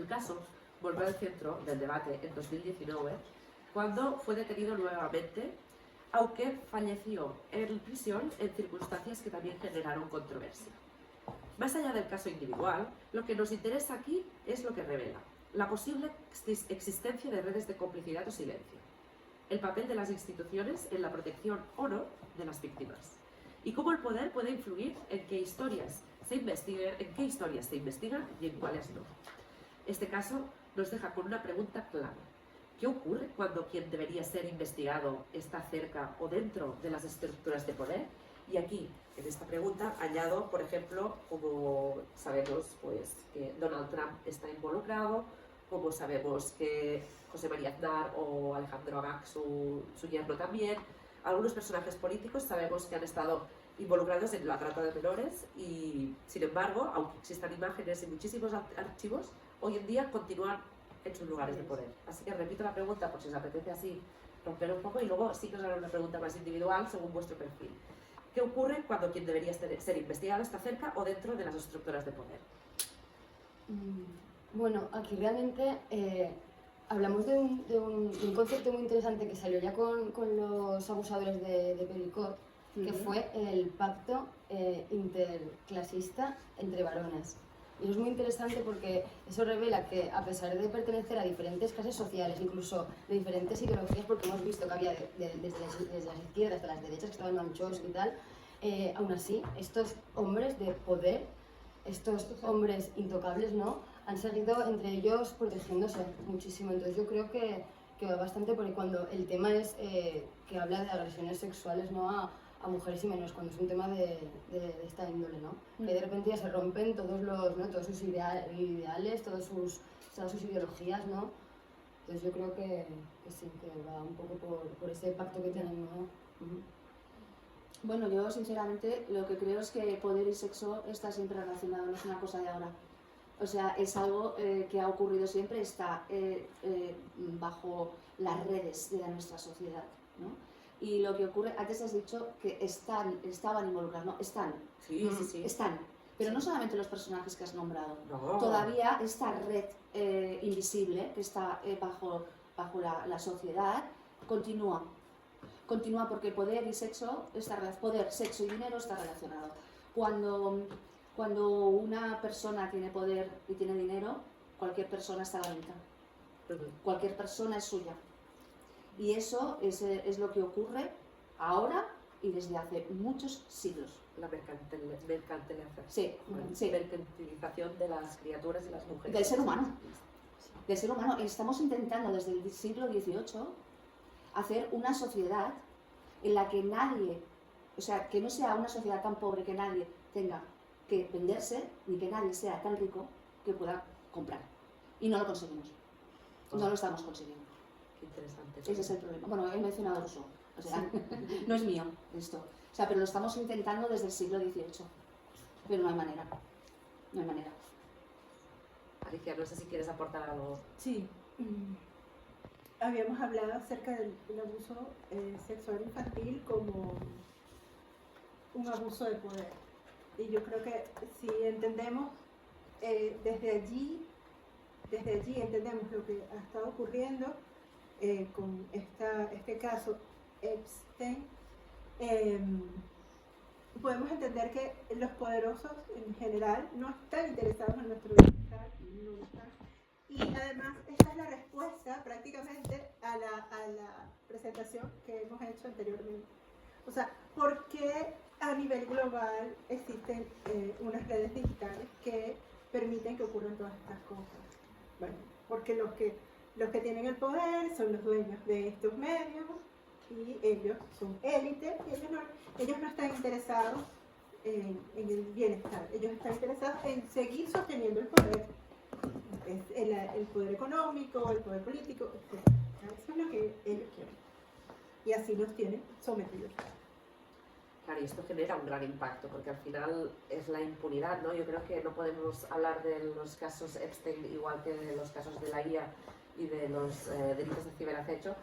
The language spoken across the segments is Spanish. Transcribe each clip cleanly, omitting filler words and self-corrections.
caso volvió al centro del debate en 2019, cuando fue detenido nuevamente, aunque falleció en prisión en circunstancias que también generaron controversia. Más allá del caso individual, lo que nos interesa aquí es lo que revela la posible existencia de redes de complicidad o silencio, el papel de las instituciones en la protección o no de las víctimas, y cómo el poder puede influir en qué historias se investigan y en cuáles no. Este caso nos deja con una pregunta clave. ¿Qué ocurre cuando quien debería ser investigado está cerca o dentro de las estructuras de poder? Y aquí, en esta pregunta, añado, por ejemplo, como sabemos pues, que Donald Trump está involucrado, como sabemos que José María Aznar o Alejandro Agag, su yerno también, algunos personajes políticos sabemos que han estado involucrados en la trata de menores y, sin embargo, aunque existan imágenes y muchísimos archivos, hoy en día continúan en sus lugares de poder. Así que repito la pregunta por si os apetece así romper un poco y luego sí que os haré una pregunta más individual según vuestro perfil. ¿Qué ocurre cuando quien debería ser investigado está cerca o dentro de las estructuras de poder? Bueno, aquí realmente hablamos de un concepto muy interesante que salió ya con los abusadores de Pericot, que fue el pacto interclasista entre varones. Y es muy interesante porque eso revela que, a pesar de pertenecer a diferentes clases sociales, incluso de diferentes ideologías, porque hemos visto que había desde las izquierdas hasta las derechas que estaban manchos y tal, aún así, estos hombres de poder, estos hombres intocables, ¿no?, han seguido entre ellos protegiéndose muchísimo. Entonces yo creo que va bastante, porque cuando el tema es que habla de agresiones sexuales, ¿no?, a mujeres y menores, cuando es un tema de esta índole, ¿no? Que de repente ya se rompen todos sus ideales, todas sus ideologías, ¿no? Entonces yo creo que sí, que va un poco por ese pacto que tienen, ¿no? Bueno, yo sinceramente lo que creo es que poder y sexo está siempre relacionado, no es una cosa de ahora. O sea, es algo que ha ocurrido siempre, está bajo las redes de nuestra sociedad, ¿no? Y lo que ocurre, antes has dicho que estaban involucrados, ¿no? Están. Sí. Están. Pero no solamente los personajes que has nombrado. No. Todavía esta red invisible que está bajo la sociedad continúa. Continúa porque poder y sexo, poder, sexo y dinero está relacionado. Cuando una persona tiene poder y tiene dinero, cualquier persona está a la venta. Cualquier persona es suya. Y eso es lo que ocurre ahora y desde hace muchos siglos. La mercantilización. Sí. Mercantilización de las criaturas y las mujeres. Del ser humano. Del ser humano. Estamos intentando desde el siglo XVIII hacer una sociedad en la que nadie, o sea, que no sea una sociedad tan pobre que nadie tenga que venderse, ni que nadie sea tan rico que pueda comprar. Y no lo conseguimos. No lo estamos consiguiendo. Qué interesante. Ese es el problema. Bueno, he mencionado a Rousseau, o sea, no es mío esto. O sea, pero lo estamos intentando desde el siglo XVIII. Pero no hay manera. No hay manera. Alicia, no sé si quieres aportar algo. Sí. Habíamos hablado acerca del abuso sexual infantil como un abuso de poder. Y yo creo que si entendemos desde allí entendemos lo que ha estado ocurriendo con este caso Epstein, podemos entender que los poderosos en general no están interesados en nuestro bienestar nunca. Y además esta es la respuesta prácticamente a la presentación que hemos hecho anteriormente. O sea, ¿por qué a nivel global existen unas redes digitales que permiten que ocurran todas estas cosas? Bueno, porque los que tienen el poder son los dueños de estos medios y ellos son élite y ellos no están interesados en el bienestar, ellos están interesados en seguir sosteniendo el poder, el poder económico, el poder político, etc. Eso es lo que ellos quieren y así los tienen sometidos. Claro, y esto genera un gran impacto, porque al final es la impunidad, ¿no? Yo creo que no podemos hablar de los casos Epstein igual que de los casos de la IA y de los delitos de ciberacecho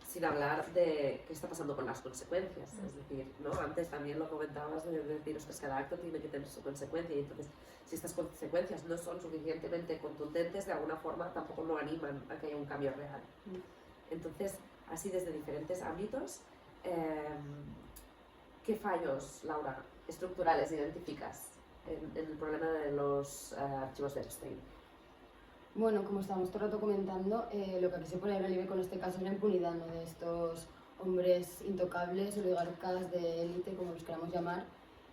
sin hablar de qué está pasando con las consecuencias. Es decir, ¿no? Antes también lo comentabas de deciros que cada acto tiene que tener su consecuencia, y entonces si estas consecuencias no son suficientemente contundentes, de alguna forma tampoco no animan a que haya un cambio real. Entonces, así desde diferentes ámbitos, ¿qué fallos, Laura, estructurales identificas en el problema de los archivos de Epstein? Bueno, como estábamos todo el rato comentando, lo que aquí se pone en relieve con este caso es la impunidad, ¿no?, de estos hombres intocables, oligarcas de élite, como los queramos llamar,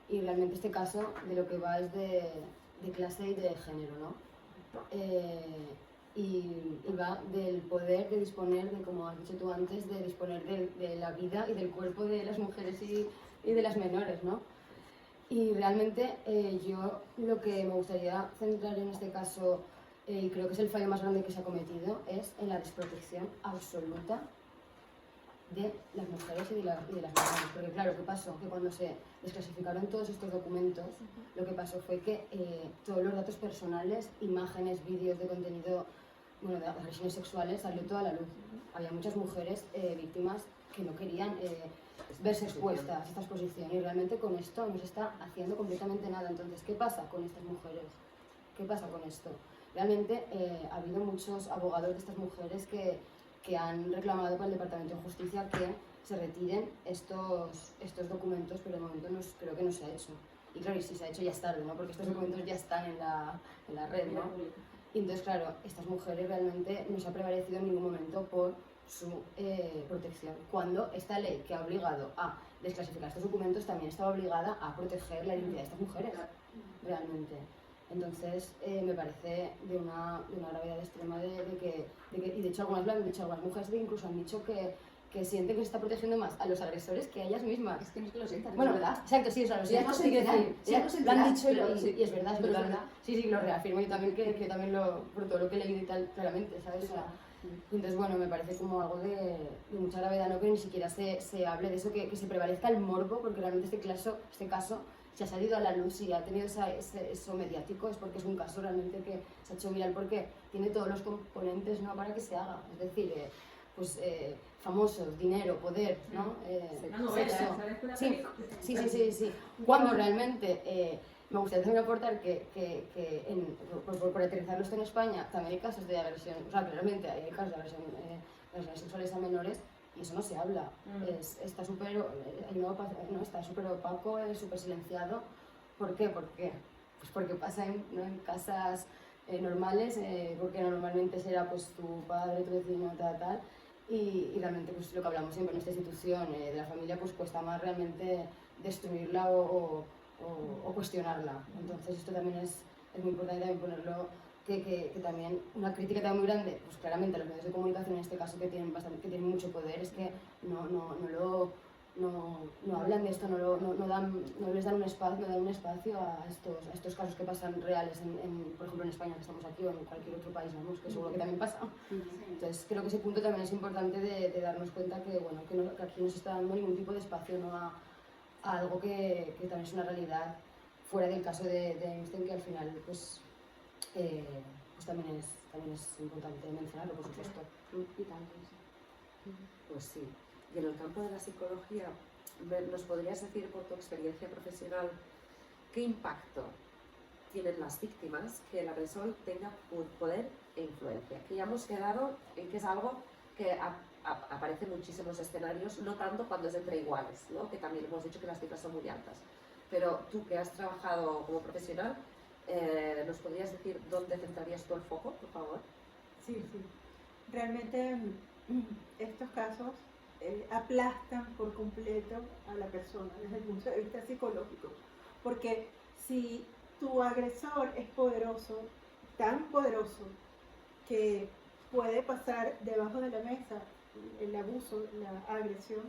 y realmente este caso de lo que va es de clase y de género, ¿no? Y va del poder de disponer, de, como has dicho tú antes, de disponer de la vida y del cuerpo de las mujeres y de las menores, ¿no? Y realmente yo lo que me gustaría centrar en este caso, y creo que es el fallo más grande que se ha cometido, es en la desprotección absoluta de las mujeres y de las menores. Porque claro, ¿qué pasó? Que cuando se desclasificaron todos estos documentos, lo que pasó fue que todos los datos personales, imágenes, vídeos de contenido, bueno, de agresiones sexuales, salió toda la luz. Había muchas mujeres víctimas que no querían verse expuestas a esta exposición, y realmente con esto no se está haciendo completamente nada. Entonces, ¿qué pasa con estas mujeres? ¿Qué pasa con esto? Realmente ha habido muchos abogados de estas mujeres que han reclamado para el Departamento de Justicia que se retiren estos documentos, pero de momento creo que no se ha hecho. Y claro, y si se ha hecho ya es tarde, ¿no? Porque estos documentos ya están en la red, ¿no? Y entonces, claro, estas mujeres realmente no se ha prevalecido en ningún momento por su protección, cuando esta ley que ha obligado a desclasificar estos documentos también estaba obligada a proteger la identidad de estas mujeres, realmente. Entonces, me parece de una gravedad extrema y de hecho algunas lo han dicho, algunas mujeres incluso han dicho que sienten que se está protegiendo más a los agresores que a ellas mismas. Es que no es que lo sientan, bueno, es verdad. Exacto, sí, o sea, lo Ya no siento, se quiero enteran, decir, ya no se lo han enteran, dicho pero y sí. es verdad, Pero es verdad. Sí, lo reafirmo yo también, que también por todo lo que he leído y tal, claramente, ¿sabes? O sea, entonces, bueno, me parece como algo de mucha gravedad, ¿no? Que ni siquiera se hable de eso, que se prevalezca el morbo, porque realmente este caso, si ha salido a la luz y ha tenido eso mediático, es porque es un caso realmente que se ha hecho viral, porque tiene todos los componentes, ¿no?, para que se haga. Es decir, famosos, dinero, poder, ¿no? Sexo. Sí. Cuando realmente me gustaría también aportar que por aterrizarlo esto en España, también hay casos de agresión, o sea, claramente hay casos de agresiones sexuales a menores, y eso no se habla. Está súper opaco, súper silenciado. ¿Por qué? Pues porque pasa en casas normales, porque normalmente será pues tu padre, tu vecino, tal. Y realmente pues lo que hablamos siempre en esta institución de la familia, pues cuesta más realmente destruirla o cuestionarla. Entonces esto también es muy importante también ponerlo, que también una crítica también muy grande, pues claramente a los medios de comunicación en este caso, que tienen mucho poder, es que no hablan de esto, no les dan un espacio a estos casos que pasan reales, por ejemplo en España, que estamos aquí, o en cualquier otro país, vamos, que seguro que también pasa. Entonces creo que ese punto también es importante de darnos cuenta que aquí no se está dando ningún tipo de espacio, ¿no?, a algo que también es una realidad fuera del caso de Einstein, que al final pues también es importante mencionarlo, por supuesto. Y tanto, sí. Pues sí. Y en el campo de la psicología, ¿nos podrías decir por tu experiencia profesional qué impacto tienen las víctimas que el agresor tenga poder e influencia? Que ya hemos quedado en que es algo que aparece en muchísimos escenarios, no tanto cuando es entre iguales, ¿no?, que también hemos dicho que las cifras son muy altas. Pero tú, que has trabajado como profesional, ¿nos podrías decir dónde centrarías tú el foco, por favor? Sí. Realmente estos casos aplastan por completo a la persona desde el punto de vista psicológico. Porque si tu agresor es poderoso, tan poderoso, que puede pasar debajo de la mesa el abuso, la agresión,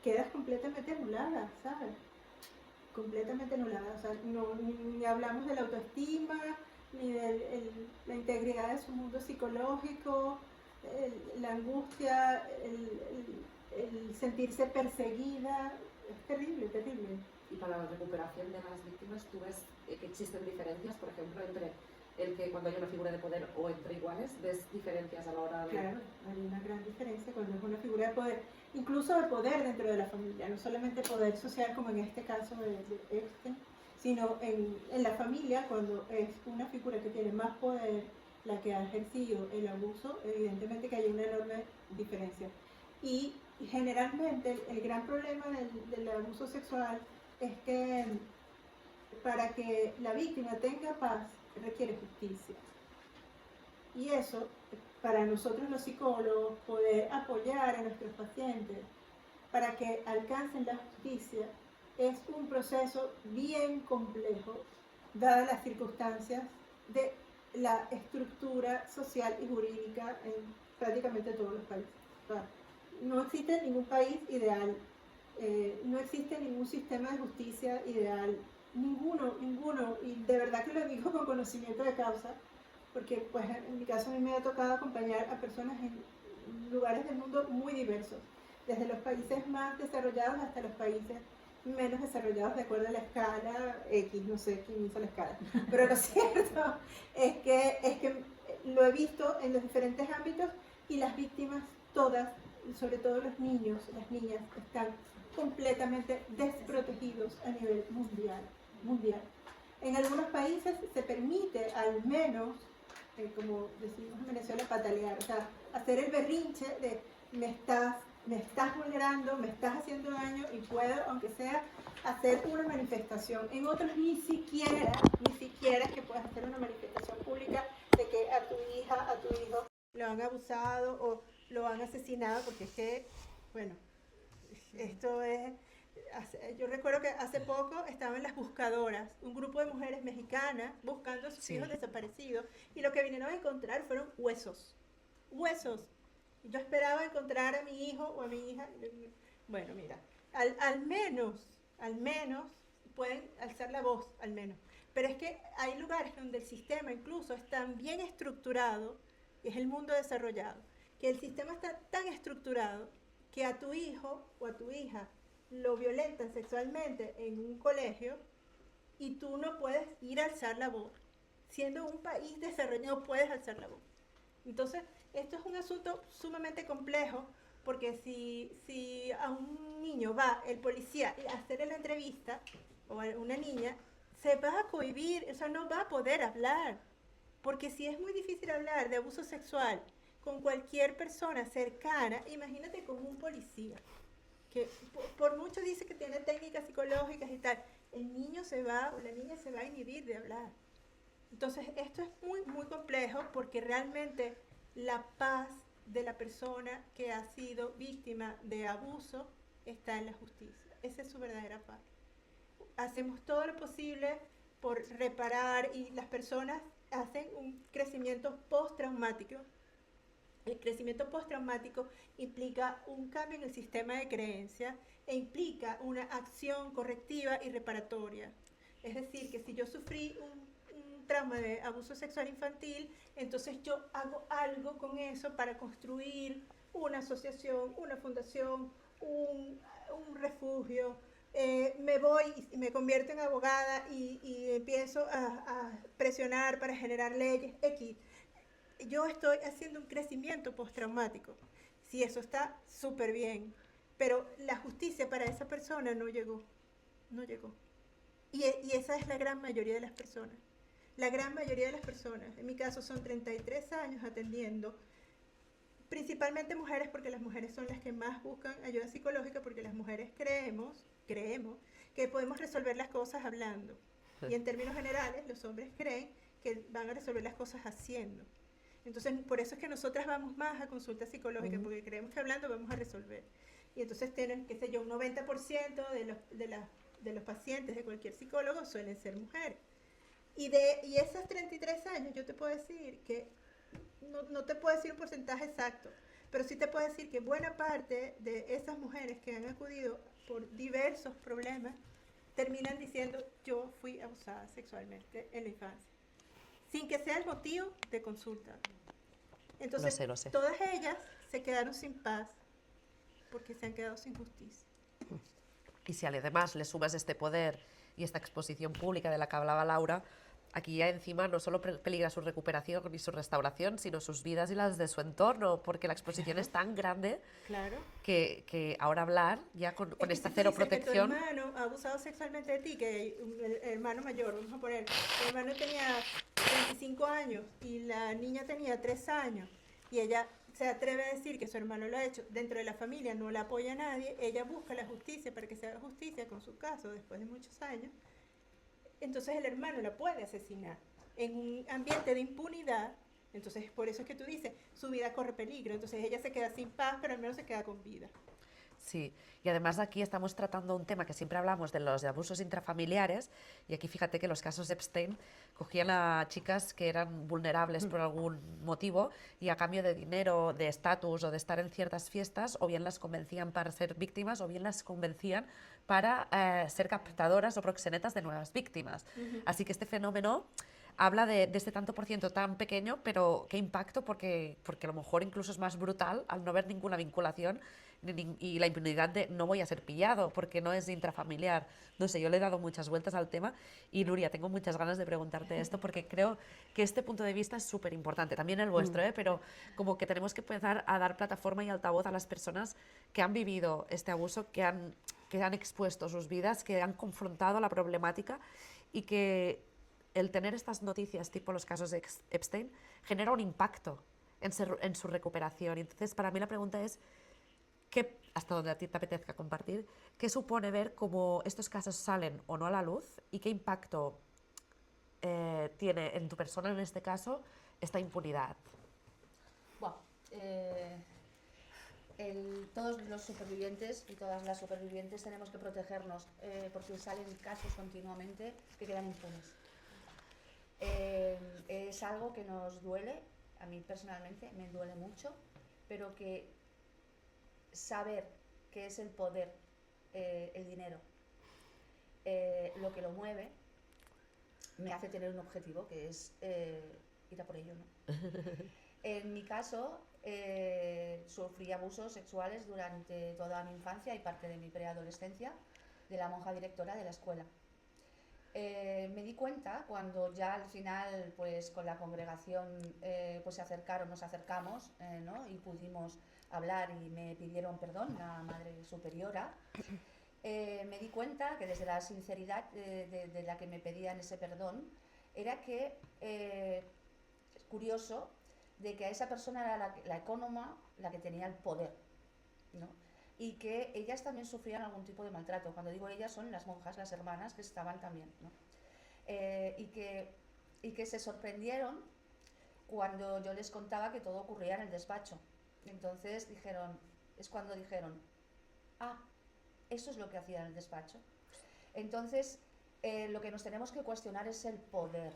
quedas completamente anulada, ¿sabes? Completamente anulada. O sea, ni hablamos de la autoestima, ni de la integridad de su mundo psicológico, la angustia, el sentirse perseguida. Es terrible. Y para la recuperación de las víctimas, ¿tú ves que existen diferencias, por ejemplo, entre el que cuando hay una figura de poder o entre iguales ves diferencias a la hora de... Claro, hay una gran diferencia cuando es una figura de poder, incluso de poder dentro de la familia, no solamente poder social como en este caso de Epstein, sino en la familia, cuando es una figura que tiene más poder la que ha ejercido el abuso, evidentemente que hay una enorme diferencia. Y generalmente el gran problema del abuso sexual es que para que la víctima tenga paz requiere justicia. Y eso, para nosotros los psicólogos, poder apoyar a nuestros pacientes para que alcancen la justicia, es un proceso bien complejo, dadas las circunstancias de la estructura social y jurídica en prácticamente todos los países. No existe ningún país ideal, no existe ningún sistema de justicia ideal, ninguno, y de verdad que lo digo con conocimiento de causa, porque pues en mi caso a mí me ha tocado acompañar a personas en lugares del mundo muy diversos, desde los países más desarrollados hasta los países menos desarrollados de acuerdo a la escala X, no sé quién hizo la escala, pero lo cierto es que lo he visto en los diferentes ámbitos y las víctimas todas, sobre todo los niños, las niñas, están completamente desprotegidos a nivel mundial. En algunos países se permite al menos, como decimos en Venezuela, patalear, o sea, hacer el berrinche de me estás vulnerando, me estás haciendo daño y puedo, aunque sea, hacer una manifestación. En otros ni siquiera es que puedas hacer una manifestación pública de que a tu hija, a tu hijo lo han abusado o lo han asesinado, porque es que, bueno, esto es... Yo recuerdo que hace poco estaban las buscadoras, un grupo de mujeres mexicanas buscando a sus hijos desaparecidos, y lo que vinieron a encontrar fueron huesos. Yo esperaba encontrar a mi hijo o a mi hija. Bueno, mira, al menos pueden alzar la voz, al menos. Pero es que hay lugares donde el sistema incluso es tan bien estructurado, y es el mundo desarrollado, que el sistema está tan estructurado que a tu hijo o a tu hija lo violentan sexualmente en un colegio y tú no puedes ir a alzar la voz. Siendo un país desarrollado puedes alzar la voz. Entonces, esto es un asunto sumamente complejo, porque si a un niño va el policía a hacerle la entrevista, o a una niña, se va a cohibir, o sea, no va a poder hablar. Porque si es muy difícil hablar de abuso sexual con cualquier persona cercana, imagínate con un policía, que por mucho dice que tiene técnicas psicológicas y tal, el niño se va o la niña se va a inhibir de hablar. Entonces, esto es muy, muy complejo, porque realmente la paz de la persona que ha sido víctima de abuso está en la justicia. Esa es su verdadera paz. Hacemos todo lo posible por reparar, y las personas hacen un crecimiento postraumático. El crecimiento postraumático implica un cambio en el sistema de creencias e implica una acción correctiva y reparatoria. Es decir, que si yo sufrí un trauma de abuso sexual infantil, entonces yo hago algo con eso para construir una asociación, una fundación, un refugio. Me voy y me convierto en abogada y empiezo a presionar para generar leyes X. Yo estoy haciendo un crecimiento postraumático. Sí, eso está súper bien, pero la justicia para esa persona no llegó. Y esa es la gran mayoría de las personas. La gran mayoría de las personas, en mi caso son 33 años atendiendo, principalmente mujeres, porque las mujeres son las que más buscan ayuda psicológica, porque las mujeres creemos que podemos resolver las cosas hablando. Y en términos generales, los hombres creen que van a resolver las cosas haciendo. Entonces, por eso es que nosotras vamos más a consulta psicológica, porque creemos que hablando vamos a resolver. Y entonces tienen, qué sé yo, un 90% de los pacientes de cualquier psicólogo suelen ser mujeres. Y esos 33 años, yo te puedo decir que, no te puedo decir un porcentaje exacto, pero sí te puedo decir que buena parte de esas mujeres que han acudido por diversos problemas terminan diciendo: yo fui abusada sexualmente en la infancia, sin que sea el motivo de consulta. Entonces, Lo sé. todas ellas se quedaron sin paz porque se han quedado sin justicia. Y si además le sumas este poder y esta exposición pública de la que hablaba Laura, aquí ya encima no solo peligra su recuperación y su restauración, sino sus vidas y las de su entorno, porque la exposición es tan grande Claro. que ahora hablar ya con Es que esta si tú cero dices protección... que tu hermano ha abusado sexualmente de ti, que el hermano mayor, vamos a poner, tu hermano tenía 25 años y la niña tenía 3 años y ella se atreve a decir que su hermano lo ha hecho dentro de la familia, no la apoya a nadie, ella busca la justicia para que se haga justicia con su caso después de muchos años, entonces el hermano la puede asesinar en un ambiente de impunidad. Entonces por eso es que tú dices, su vida corre peligro, entonces ella se queda sin paz, pero al menos se queda con vida. Sí, y además aquí estamos tratando un tema que siempre hablamos de los abusos intrafamiliares, y aquí fíjate que los casos de Epstein cogían a chicas que eran vulnerables por algún motivo y a cambio de dinero, de estatus o de estar en ciertas fiestas, o bien las convencían para ser víctimas o bien las convencían para ser captadoras o proxenetas de nuevas víctimas. Así que este fenómeno habla de este tanto por ciento tan pequeño, pero qué impacto, porque a lo mejor incluso es más brutal al no ver ninguna vinculación y la impunidad de no voy a ser pillado porque no es intrafamiliar. No sé, yo le he dado muchas vueltas al tema y Nuria, tengo muchas ganas de preguntarte esto porque creo que este punto de vista es súper importante, también el vuestro, pero como que tenemos que empezar a dar plataforma y altavoz a las personas que han vivido este abuso, que han expuesto sus vidas, que han confrontado la problemática y que el tener estas noticias, tipo los casos de Epstein, genera un impacto en su recuperación. Y entonces, para mí la pregunta es, ¿qué, hasta donde a ti te apetezca compartir, qué supone ver cómo estos casos salen o no a la luz y qué impacto tiene en tu persona, en este caso, esta impunidad? Bueno, todos los supervivientes y todas las supervivientes tenemos que protegernos porque salen casos continuamente que quedan impunes. Es algo que nos duele, a mí personalmente me duele mucho, pero que saber qué es el poder, el dinero, lo que lo mueve, me hace tener un objetivo que es ir a por ello, ¿no? En mi caso, sufrí abusos sexuales durante toda mi infancia y parte de mi preadolescencia de la monja directora de la escuela. Me di cuenta cuando ya al final, pues con la congregación, pues nos acercamos, ¿no? Y pudimos hablar y me pidieron perdón, la madre superiora. Me di cuenta que desde la sinceridad de la que me pedían ese perdón, era que es curioso de que a esa persona era la ecónoma la que tenía el poder, ¿no? Y que ellas también sufrían algún tipo de maltrato. Cuando digo ellas son las monjas, las hermanas que estaban también, ¿no? Y que se sorprendieron cuando yo les contaba que todo ocurría en el despacho. Entonces es cuando dijeron, eso es lo que hacía en el despacho. Entonces lo que nos tenemos que cuestionar es el poder.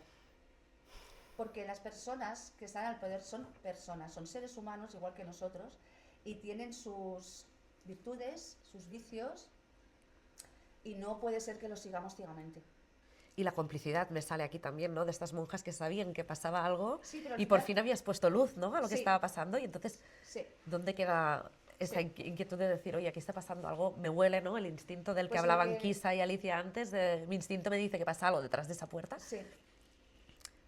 Porque las personas que están al poder son personas, son seres humanos igual que nosotros y tienen sus virtudes, sus vicios, y no puede ser que los sigamos ciegamente. Y la complicidad me sale aquí también, ¿no? De estas monjas que sabían que pasaba algo Sí, y por fin habías puesto luz, ¿no? A lo que Sí. estaba pasando y entonces, Sí. ¿dónde queda esa inquietud de decir, oye, aquí está pasando algo, me huele, ¿no? El instinto del que Pues hablaban Kisa y Alicia antes, mi instinto me dice que pasa algo detrás de esa puerta. Sí.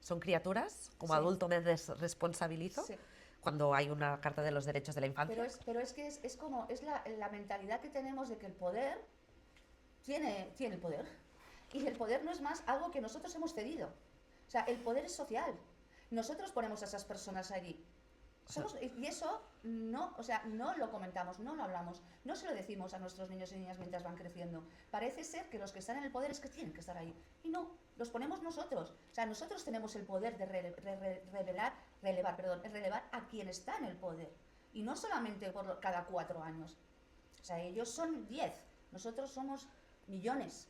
Son criaturas, como Sí. adulto me desresponsabilizo Sí. cuando hay una carta de los derechos de la infancia. Pero es que es como, es la mentalidad que tenemos de que el poder tiene el poder. Y el poder no es más algo que nosotros hemos cedido. O sea, el poder es social. Nosotros ponemos a esas personas allí. Y eso no lo comentamos, no lo hablamos, no se lo decimos a nuestros niños y niñas mientras van creciendo. Parece ser que los que están en el poder es que tienen que estar ahí. Y no, los ponemos nosotros. O sea, nosotros tenemos el poder de relevar a quien está en el poder. Y no solamente por cada 4 años. O sea, ellos son 10, nosotros somos millones.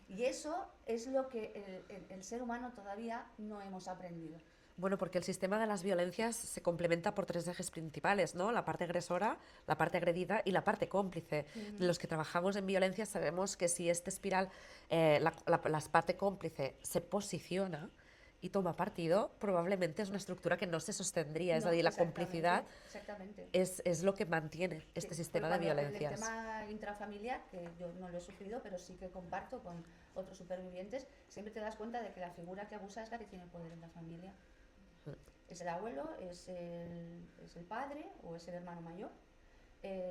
Y eso es lo que el ser humano todavía no hemos aprendido. Bueno, porque el sistema de las violencias se complementa por 3 ejes principales, ¿no? La parte agresora, la parte agredida y la parte cómplice. Los que trabajamos en violencia sabemos que si esta espiral, la parte cómplice se posiciona y toma partido, probablemente es una estructura que no se sostendría. Es No, decir, la exactamente, complicidad exactamente. es lo que mantiene este Sí, sistema porque de cuando violencias. El tema intrafamiliar, que yo no lo he sufrido, pero sí que comparto con otros supervivientes, siempre te das cuenta de que la figura que abusa es la que tiene poder en la familia. Es el abuelo, es el padre o es el hermano mayor.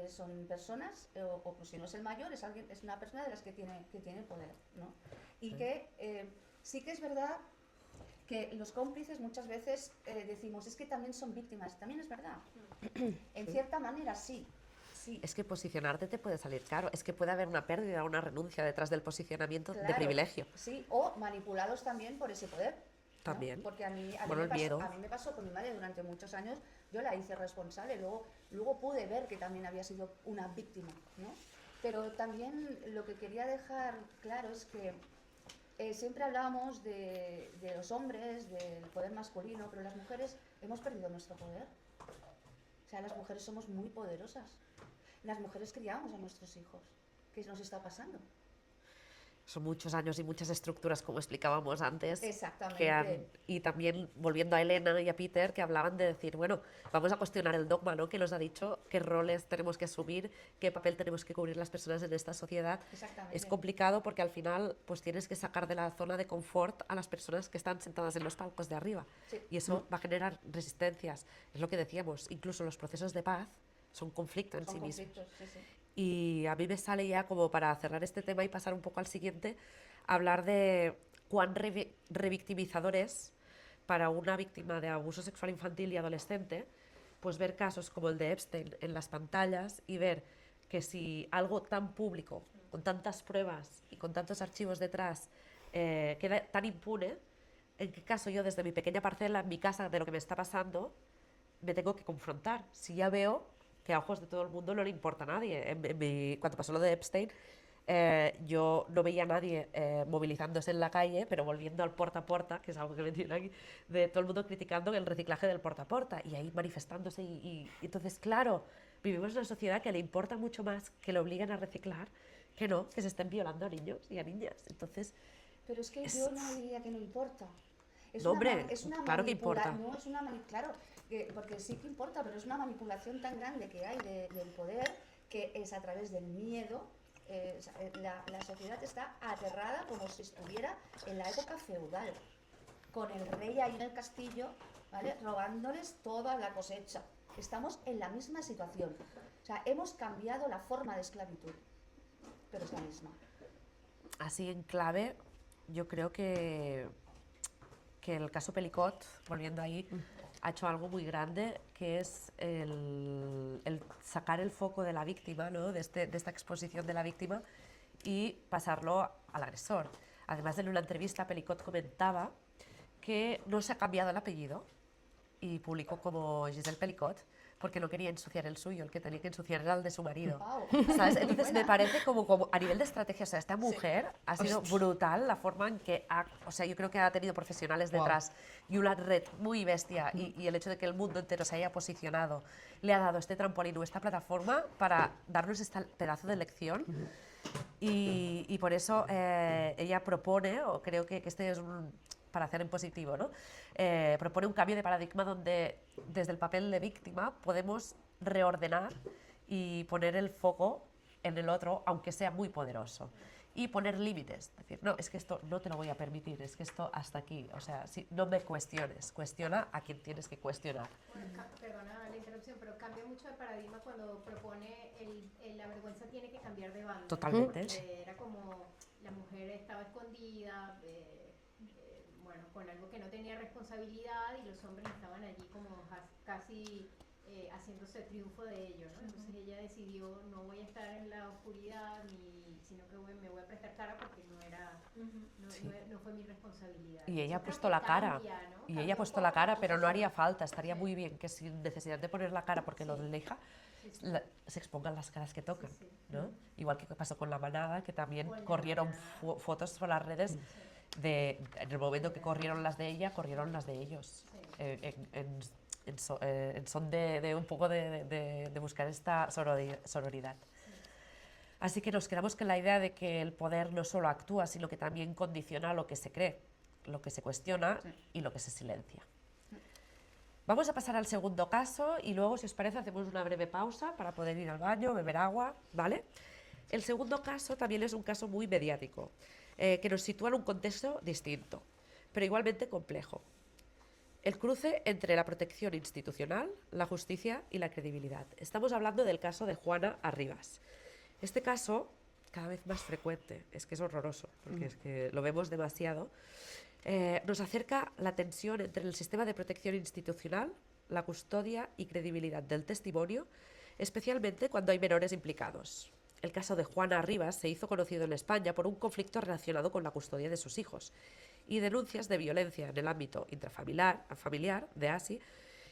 Son personas, o si no es el mayor, es una persona de las que tiene poder, ¿no? Y que sí que es verdad que los cómplices muchas veces decimos, es que también son víctimas, también es verdad. En cierta manera sí. Es que posicionarte te puede salir caro, es que puede haber una pérdida, una renuncia detrás del posicionamiento de Claro, privilegio. Sí, o manipulados también por ese poder. ¿no? También. Porque a mí Bueno, a mí me pasó con mi madre durante muchos años, yo la hice responsable, luego pude ver que también había sido una víctima, ¿no? Pero también lo que quería dejar claro es que siempre hablábamos de los hombres, del poder masculino, pero las mujeres hemos perdido nuestro poder. O sea, las mujeres somos muy poderosas. Las mujeres criamos a nuestros hijos. ¿Qué nos está pasando? Son muchos años y muchas estructuras, como explicábamos antes. Exactamente. Y también, volviendo a Elena y a Peter, que hablaban de decir, bueno, vamos a cuestionar el dogma, ¿no?, que nos ha dicho, qué roles tenemos que asumir, qué papel tenemos que cubrir las personas en esta sociedad. Exactamente. Es complicado porque al final pues tienes que sacar de la zona de confort a las personas que están sentadas en los palcos de arriba. Sí. Y eso va a generar resistencias. Es lo que decíamos, incluso los procesos de paz son conflicto en Son sí mismos. conflictos, sí, sí. Y a mí me sale ya, como para cerrar este tema y pasar un poco al siguiente, hablar de cuán revictimizador es para una víctima de abuso sexual infantil y adolescente, pues ver casos como el de Epstein en las pantallas y ver que si algo tan público, con tantas pruebas y con tantos archivos detrás, queda tan impune, en qué caso yo desde mi pequeña parcela, en mi casa, de lo que me está pasando, me tengo que confrontar. Si ya veo que a ojos de todo el mundo no le importa a nadie. Cuando pasó lo de Epstein, yo no veía a nadie movilizándose en la calle, pero volviendo al porta a porta, que es algo que me tiene aquí, de todo el mundo criticando el reciclaje del porta a porta, y ahí manifestándose. Y entonces, claro, vivimos en una sociedad que le importa mucho más que le obliguen a reciclar que no, que se estén violando a niños y a niñas. Entonces, Pero es que yo no diría que no importa. No, hombre, claro que importa. No, es una claro, porque sí que importa, pero es una manipulación tan grande que hay del poder, que es a través del miedo. La sociedad está aterrada como si estuviera en la época feudal, con el rey ahí en el castillo, ¿vale?, robándoles toda la cosecha. Estamos en la misma situación. O sea, hemos cambiado la forma de esclavitud, pero es la misma. así en clave, yo creo que el caso Pelicot, volviendo ahí, ha hecho algo muy grande, que es el sacar el foco de la víctima, ¿no?, de esta exposición de la víctima, y pasarlo al agresor. Además, en una entrevista, Pelicot comentaba que no se ha cambiado el apellido y publicó como Giselle Pelicot porque no quería ensuciar el suyo, el que tenía que ensuciar era el de su marido. Wow. ¿Sabes? Entonces me parece como a nivel de estrategia, o sea, esta mujer ha sido brutal la forma en que o sea, yo creo que ha tenido profesionales detrás y una red muy bestia, y el hecho de que el mundo entero se haya posicionado le ha dado este trampolín o esta plataforma para darnos este pedazo de lección. Y por eso ella propone, o creo que este es para hacer en positivo, ¿no?, propone un cambio de paradigma donde desde el papel de víctima podemos reordenar y poner el foco en el otro, aunque sea muy poderoso, y poner límites, decir, no, es que esto no te lo voy a permitir, es que esto hasta aquí, o sea, si, no me cuestiones, cuestiona a quien tienes que cuestionar. Bueno, perdona la interrupción, pero cambia mucho el paradigma cuando propone la vergüenza tiene que cambiar de bando. Totalmente. Era como la mujer estaba escondida, bueno, con algo que no tenía responsabilidad, y los hombres estaban allí como casi haciéndose triunfo de ello, ¿no? Entonces ella decidió, no voy a estar en la oscuridad, sino que me voy a prestar cara porque no fue mi responsabilidad. Y ella ha Yo creo puesto que la cara, cambia, ¿no? y Cambia ella ha un puesto poco la cara, la pero no posición. haría falta, estaría Sí. muy bien que sin necesidad de poner la cara porque lo elija, Sí. se expongan las caras que tocan, Sí, sí. ¿no? Igual que pasó con La Manada, que también Con La corrieron Manada. fotos por las redes en el momento que corrieron las de ella, corrieron las de ellos, en son de un poco de buscar esta sororidad. Así que nos quedamos con la idea de que el poder no solo actúa, sino que también condiciona lo que se cree. lo que se cuestiona y lo que se silencia. Vamos a pasar al segundo caso y luego, si os parece, hacemos una breve pausa para poder ir al baño, beber agua, ¿vale? El segundo caso también es un caso muy mediático, que nos sitúa en un contexto distinto, pero igualmente complejo. El cruce entre la protección institucional, la justicia y la credibilidad. Estamos hablando del caso de Juana Arribas. Este caso, cada vez más frecuente, es que es horroroso, porque es que lo vemos demasiado, nos acerca la tensión entre el sistema de protección institucional, la custodia y credibilidad del testimonio, especialmente cuando hay menores implicados. El caso de Juana Arribas se hizo conocido en España por un conflicto relacionado con la custodia de sus hijos y denuncias de violencia en el ámbito familiar de ASI,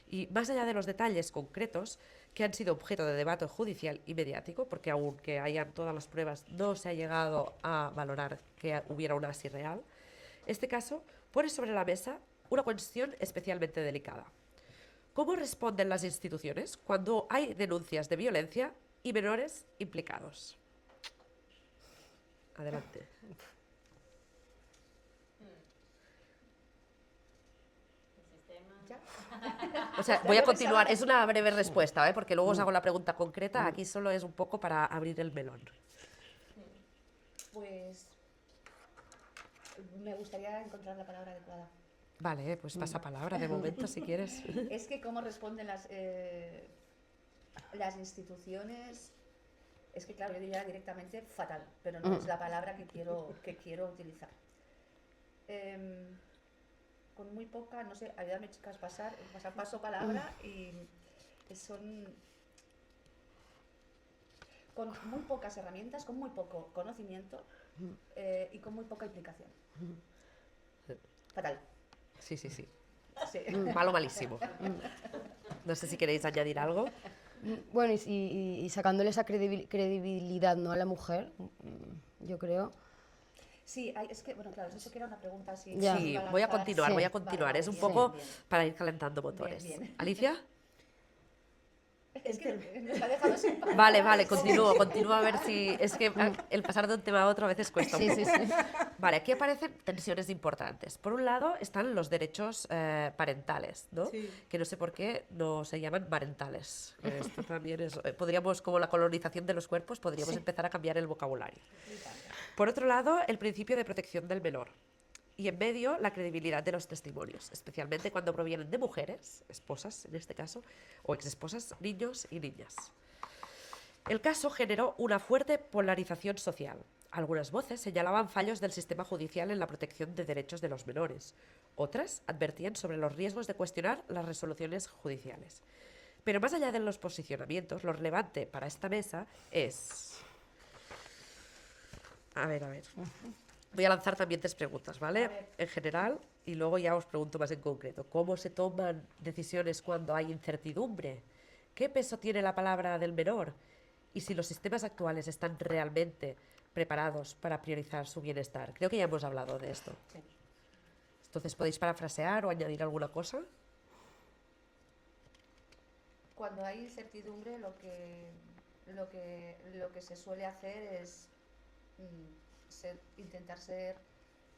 y más allá de los detalles concretos que han sido objeto de debate judicial y mediático, porque aunque hayan todas las pruebas no se ha llegado a valorar que hubiera una ASI real, este caso pone sobre la mesa una cuestión especialmente delicada. ¿Cómo responden las instituciones cuando hay denuncias de violencia y menores implicados? Adelante. O sea, voy a continuar. Es una breve respuesta, porque luego os hago la pregunta concreta. Aquí solo es un poco para abrir el melón. Pues me gustaría encontrar la palabra adecuada. Vale, pues pasa palabra de momento si quieres. Es que cómo responden las instituciones, es que claro, yo diría directamente fatal, pero no es la palabra que quiero utilizar. Con muy poca, no sé, ayúdame chicas, paso palabra, y son con muy pocas herramientas, con muy poco conocimiento y con muy poca implicación. Fatal. Sí, sí, sí. Sí. Malo, malísimo. No sé si queréis añadir algo. Bueno, y sacándole esa credibilidad, ¿no?, a la mujer, yo creo. Sí, es que, bueno, claro, eso que era una pregunta así. Ya. Sí, para voy a lanzar. continuar, Sí. voy a continuar. Vale, Es un bien, poco bien. para ir calentando motores. Bien, bien. ¿Alicia? Es que nos ha dejado sin palabras. Vale, continúo a ver si... Es que el pasar de un tema a otro a veces cuesta un Sí, poco. sí, sí. Vale, aquí aparecen tensiones importantes. Por un lado están los derechos parentales, ¿no? Sí. Que no sé por qué no se llaman parentales. Esto también es... podríamos, como la colonización de los cuerpos, podríamos empezar a cambiar el vocabulario. Por otro lado, el principio de protección del menor. Y en medio, la credibilidad de los testimonios, especialmente cuando provienen de mujeres, esposas en este caso, o exesposas, niños y niñas. El caso generó una fuerte polarización social. Algunas voces señalaban fallos del sistema judicial en la protección de derechos de los menores. Otras advertían sobre los riesgos de cuestionar las resoluciones judiciales. Pero más allá de los posicionamientos, lo relevante para esta mesa es... A ver. Voy a lanzar también 3 preguntas, ¿vale? En general, y luego ya os pregunto más en concreto. ¿Cómo se toman decisiones cuando hay incertidumbre? ¿Qué peso tiene la palabra del menor? Y si los sistemas actuales están realmente preparados para priorizar su bienestar. Creo que ya hemos hablado de esto. Sí. Entonces, ¿podéis parafrasear o añadir alguna cosa? Cuando hay incertidumbre, lo que se suele hacer es intentar ser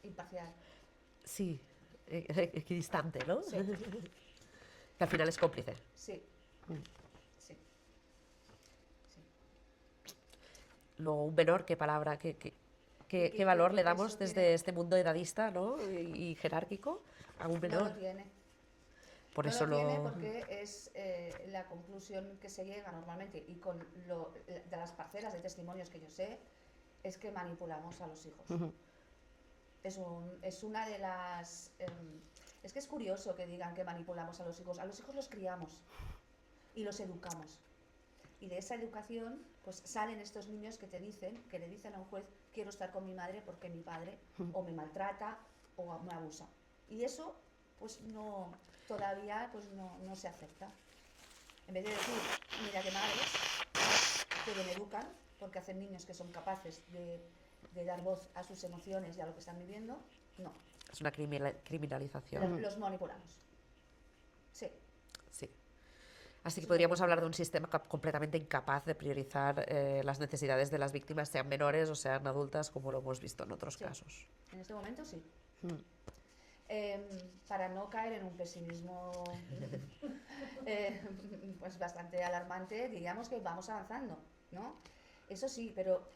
imparcial. Sí, equidistante, ¿no? Sí. Que al final es cómplice. Sí. Sí. Luego, un menor, ¿qué palabra, qué valor le damos desde tiene? este mundo edadista, ¿no? y jerárquico a un No menor? lo tiene. Por No eso lo tiene porque es la conclusión que se llega normalmente, y con de las parcelas de testimonios que yo sé, es que manipulamos a los hijos. Es una de las... es que es curioso que digan que manipulamos a los hijos. A los hijos los criamos y los educamos. Y de esa educación pues salen estos niños que le dicen a un juez: quiero estar con mi madre porque mi padre o me maltrata o me abusa. Y eso pues todavía no se acepta. En vez de decir, mira qué madres que bien educan, porque hacen niños que son capaces de dar voz a sus emociones y a lo que están viviendo, no. Es una criminalización. Los manipulamos. Sí. Sí. Así que podríamos hablar de un sistema completamente incapaz de priorizar las necesidades de las víctimas, sean menores o sean adultas, como lo hemos visto en otros Sí. casos. En este momento sí. Para no caer en un pesimismo pues bastante alarmante, diríamos que vamos avanzando, ¿no? Eso sí, pero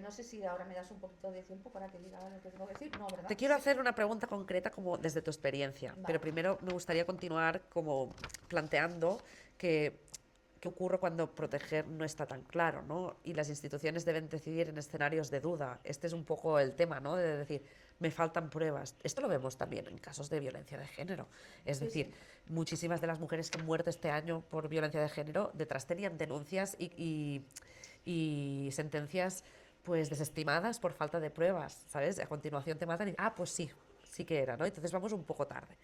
no sé si ahora me das un poquito de tiempo para que diga lo que tengo que decir. No, ¿verdad? Te quiero hacer una pregunta concreta como desde tu experiencia, Vale. pero primero me gustaría continuar como planteando qué ocurre cuando proteger no está tan claro, ¿no? Y las instituciones deben decidir en escenarios de duda. Este es un poco el tema, ¿no? De decir, me faltan pruebas. Esto lo vemos también en casos de violencia de género. Es decir, muchísimas de las mujeres que han muerto este año por violencia de género detrás tenían denuncias y sentencias pues desestimadas por falta de pruebas, ¿sabes? A continuación te matan y pues sí que era, ¿no? Entonces vamos un poco tarde.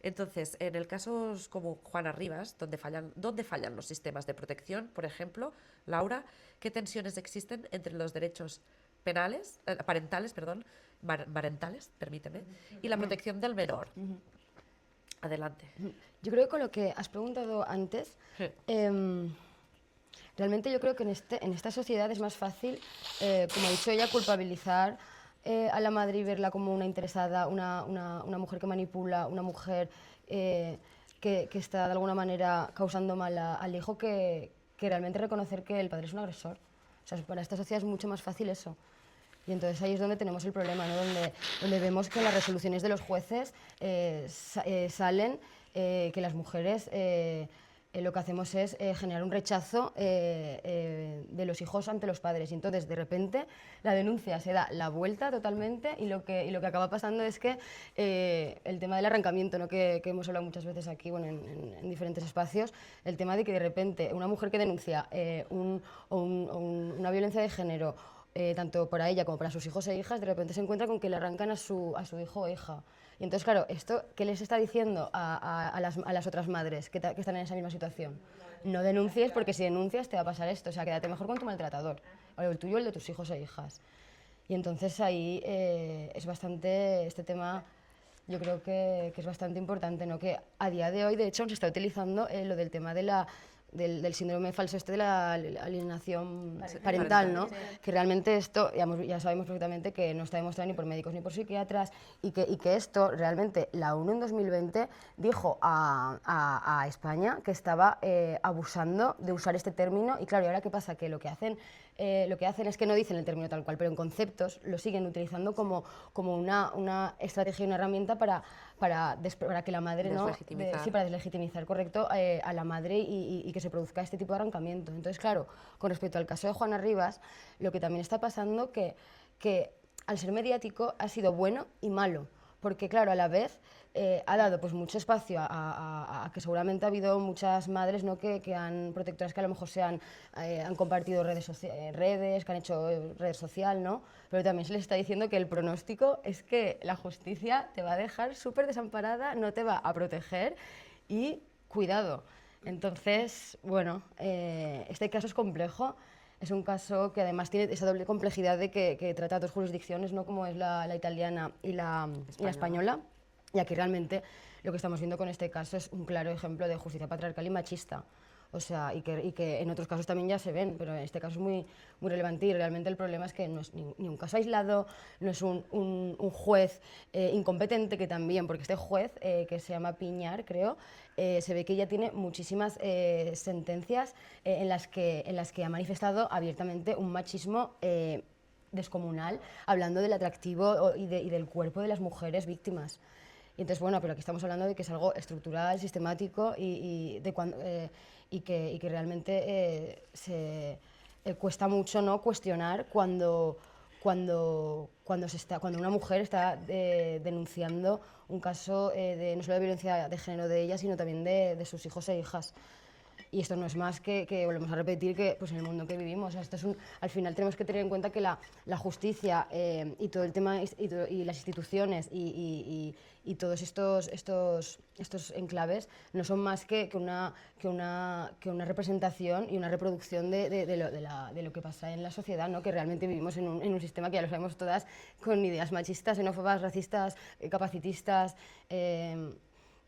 Entonces, en el caso como Juana Rivas, ¿dónde fallan los sistemas de protección? Por ejemplo, Laura, ¿qué tensiones existen entre los derechos parentales, parentales, permíteme, y la protección del menor? Adelante. Yo creo que con lo que has preguntado antes, realmente yo creo que en esta sociedad es más fácil, como ha dicho ella, culpabilizar a la madre y verla como una interesada, una mujer que manipula, una mujer que está de alguna manera causando mal al hijo, que realmente reconocer que el padre es un agresor. O sea, para esta sociedad es mucho más fácil eso. Y entonces ahí es donde tenemos el problema, ¿no? Donde vemos que las resoluciones de los jueces salen que las mujeres lo que hacemos es generar un rechazo de los hijos ante los padres. Y entonces, de repente, la denuncia se da la vuelta totalmente y lo que acaba pasando es que el tema del arrancamiento, ¿no? que hemos hablado muchas veces aquí, bueno, en diferentes espacios, el tema de que de repente una mujer que denuncia una violencia de género, tanto para ella como para sus hijos e hijas, de repente se encuentra con que le arrancan a su hijo o hija. Y entonces, claro, ¿esto qué les está diciendo a las otras madres que están en esa misma situación? No denuncies, porque si denuncias te va a pasar esto, o sea, quédate mejor con tu maltratador, o el tuyo o el de tus hijos e hijas. Y entonces ahí es bastante, este tema yo creo que es bastante importante, ¿no? Que a día de hoy, de hecho, se está utilizando lo del tema del síndrome falso de la alienación parental, ¿no? Que realmente esto, ya sabemos perfectamente que no está demostrado ni por médicos ni por psiquiatras y que esto realmente la ONU en 2020 dijo a España que estaba abusando de usar este término y claro, ¿y ahora qué pasa? Que lo que hacen es que no dicen el término tal cual, pero en conceptos lo siguen utilizando como una estrategia y una herramienta para que la madre para deslegitimizar, correcto, a la madre y que se produzca este tipo de arrancamiento. Entonces, claro, con respecto al caso de Juana Rivas, lo que también está pasando que al ser mediático ha sido bueno y malo, porque claro, a la vez ha dado pues mucho espacio a que seguramente ha habido muchas madres, ¿no? que han protectoras que a lo mejor han compartido redes, que han hecho red social, ¿no? Pero también se les está diciendo que el pronóstico es que la justicia te va a dejar súper desamparada, no te va a proteger y cuidado. Entonces, bueno, este caso es complejo. Es un caso que además tiene esa doble complejidad de que trata dos jurisdicciones, ¿no? Como es la italiana y la española. Y aquí realmente lo que estamos viendo con este caso es un claro ejemplo de justicia patriarcal y machista. O sea, y que en otros casos también ya se ven, pero en este caso es muy relevante y realmente el problema es que no es ni un caso aislado, no es un juez incompetente, que también, porque este juez, que se llama Piñar, creo, se ve que ya tiene muchísimas sentencias en las que ha manifestado abiertamente un machismo descomunal, hablando del atractivo y del cuerpo de las mujeres víctimas. Y entonces, bueno, pero aquí estamos hablando de que es algo estructural, sistemático y que realmente cuesta mucho, ¿no? Cuestionar cuando una mujer está denunciando un caso no solo de violencia de género de ella, sino también de sus hijos e hijas. Y esto no es más que volvemos a repetir que pues en el mundo que vivimos, o sea, al final tenemos que tener en cuenta que la justicia y todo el tema y las instituciones y todos estos enclaves no son más que una representación y una reproducción de lo que pasa en la sociedad, ¿no? Que realmente vivimos en un sistema que ya lo sabemos todas, con ideas machistas, xenófobas, racistas, capacitistas.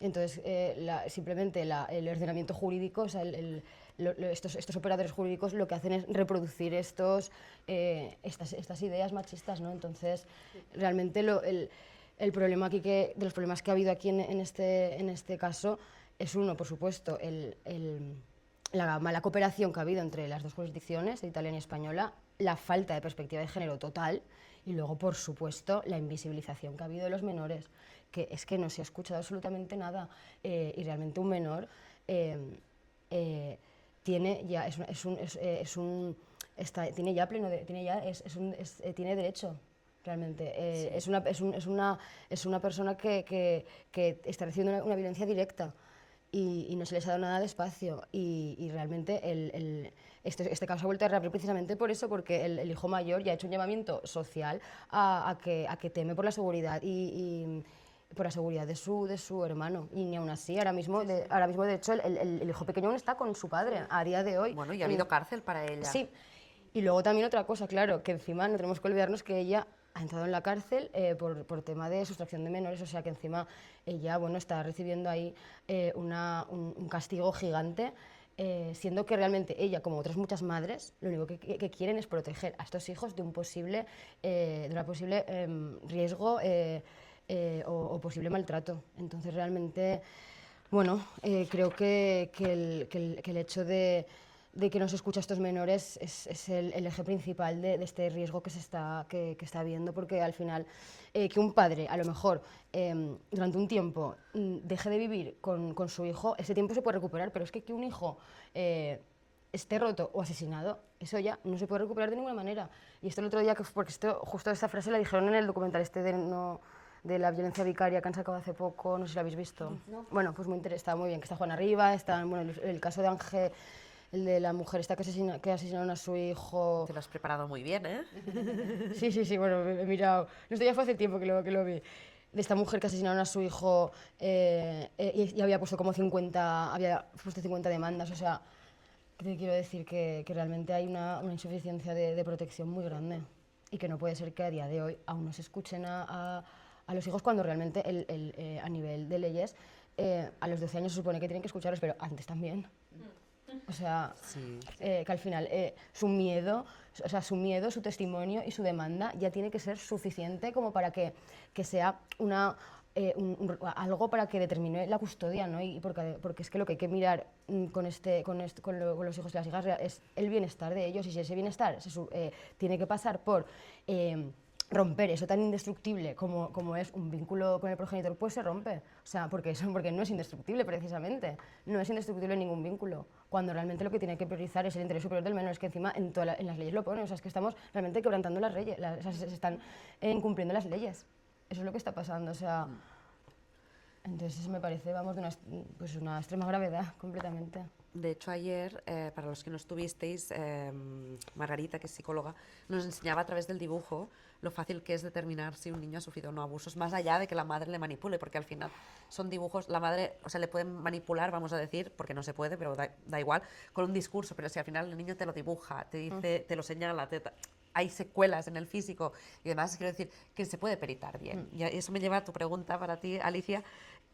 Entonces, simplemente el ordenamiento jurídico, o sea, estos operadores jurídicos lo que hacen es reproducir estas ideas machistas, ¿no? Entonces, realmente el problema aquí de los problemas que ha habido aquí en este caso es uno, por supuesto, la mala cooperación que ha habido entre las dos jurisdicciones, italiana y española, la falta de perspectiva de género total y luego, por supuesto, la invisibilización que ha habido de los menores, que es que no se ha escuchado absolutamente nada y realmente un menor tiene ya tiene derecho. Realmente es una persona que está recibiendo una violencia directa y no se les ha dado nada de espacio y realmente este caso ha vuelto a reabrir precisamente por eso, porque el hijo mayor ya ha hecho un llamamiento social a que teme por la seguridad y por la seguridad de su hermano, y ni aún así ahora mismo de hecho el hijo pequeño aún está con su padre a día de hoy. Bueno, y ha habido cárcel para ella. Sí. Y luego también otra cosa, claro, que encima no tenemos que olvidarnos que ella ha entrado en la cárcel por tema de sustracción de menores, o sea que encima ella, bueno, está recibiendo ahí un castigo gigante, siendo que realmente ella, como otras muchas madres, lo único que quieren es proteger a estos hijos de un posible riesgo o posible maltrato. Entonces realmente, bueno, creo que el hecho de que no se escucha a estos menores es el eje principal de este riesgo que está habiendo, porque al final que un padre a lo mejor durante un tiempo deje de vivir con su hijo, ese tiempo se puede recuperar, pero es que un hijo esté roto o asesinado, eso ya no se puede recuperar de ninguna manera. Y esto el otro día, porque justo esta frase la dijeron en el documental de la violencia vicaria que han sacado hace poco, no sé si lo habéis visto. No. Bueno, pues está muy bien, que está Juana Riva, está el caso de Ángel, el de la mujer esta que asesinaron a su hijo. Te lo has preparado muy bien, ¿eh? Sí, bueno, he mirado. No, esto ya fue hace tiempo que lo vi. De esta mujer que asesinaron a su hijo y había puesto como 50 demandas. O sea, te quiero decir que realmente hay una insuficiencia de protección muy grande y que no puede ser que a día de hoy aún no se escuchen a los hijos cuando realmente a nivel de leyes a los 12 años se supone que tienen que escucharlos, pero antes también. O sea, Sí. que al final su miedo, su testimonio y su demanda ya tiene que ser suficiente como para que sea algo para que determine la custodia, ¿no? Y porque es que lo que hay que mirar con los hijos y las hijas es el bienestar de ellos, y si ese bienestar tiene que pasar por romper eso tan indestructible como es un vínculo con el progenitor, pues se rompe. O sea, porque no es indestructible precisamente. No es indestructible ningún vínculo. Cuando realmente lo que tiene que priorizar es el interés superior del menor. Es que encima en las leyes lo pone. O sea, es que estamos realmente quebrantando las leyes. O sea, se están incumpliendo las leyes. Eso es lo que está pasando. O sea, entonces me parece, vamos, de una extrema gravedad completamente. De hecho, ayer, para los que no estuvisteis, Margarita, que es psicóloga, nos enseñaba a través del dibujo lo fácil que es determinar si un niño ha sufrido o no abusos, más allá de que la madre le manipule, porque al final son dibujos, la madre, o sea, le pueden manipular, vamos a decir, porque no se puede, pero da igual, con un discurso, pero si al final el niño te lo dibuja, te dice, te lo señala, hay secuelas en el físico y demás, quiero decir que se puede peritar bien. Y eso me lleva a tu pregunta para ti, Alicia,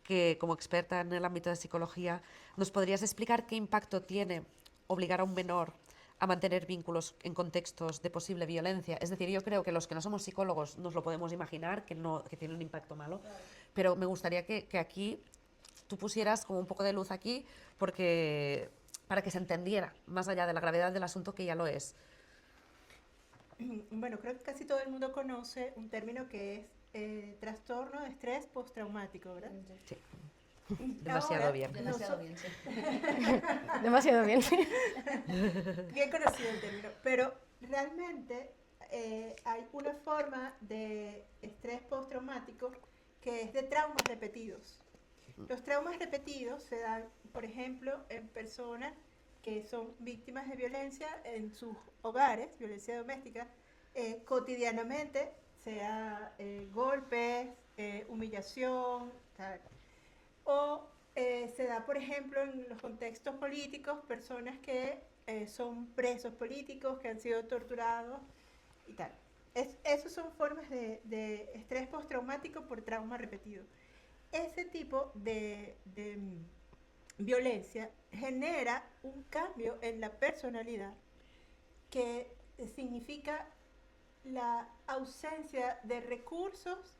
que como experta en el ámbito de psicología, ¿nos podrías explicar qué impacto tiene obligar a un menor a mantener vínculos en contextos de posible violencia? Es decir, yo creo que los que no somos psicólogos nos lo podemos imaginar, que tiene un impacto malo, pero me gustaría que aquí tú pusieras como un poco de luz aquí, para que se entendiera, más allá de la gravedad del asunto, que ya lo es. Bueno, creo que casi todo el mundo conoce un término que es trastorno de estrés postraumático, ¿verdad? Sí. Demasiado Ahora, bien. Demasiado bien, sí. Demasiado bien. Bien conocido el término, pero realmente hay una forma de estrés postraumático que es de traumas repetidos. Los traumas repetidos se dan, por ejemplo, en personas que son víctimas de violencia en sus hogares, violencia doméstica, cotidianamente, sea golpes, humillación, tal. O se da, por ejemplo, en los contextos políticos, personas que son presos políticos, que han sido torturados y tal. Esas son formas de estrés postraumático por trauma repetido. Ese tipo de violencia genera un cambio en la personalidad que significa la ausencia de recursos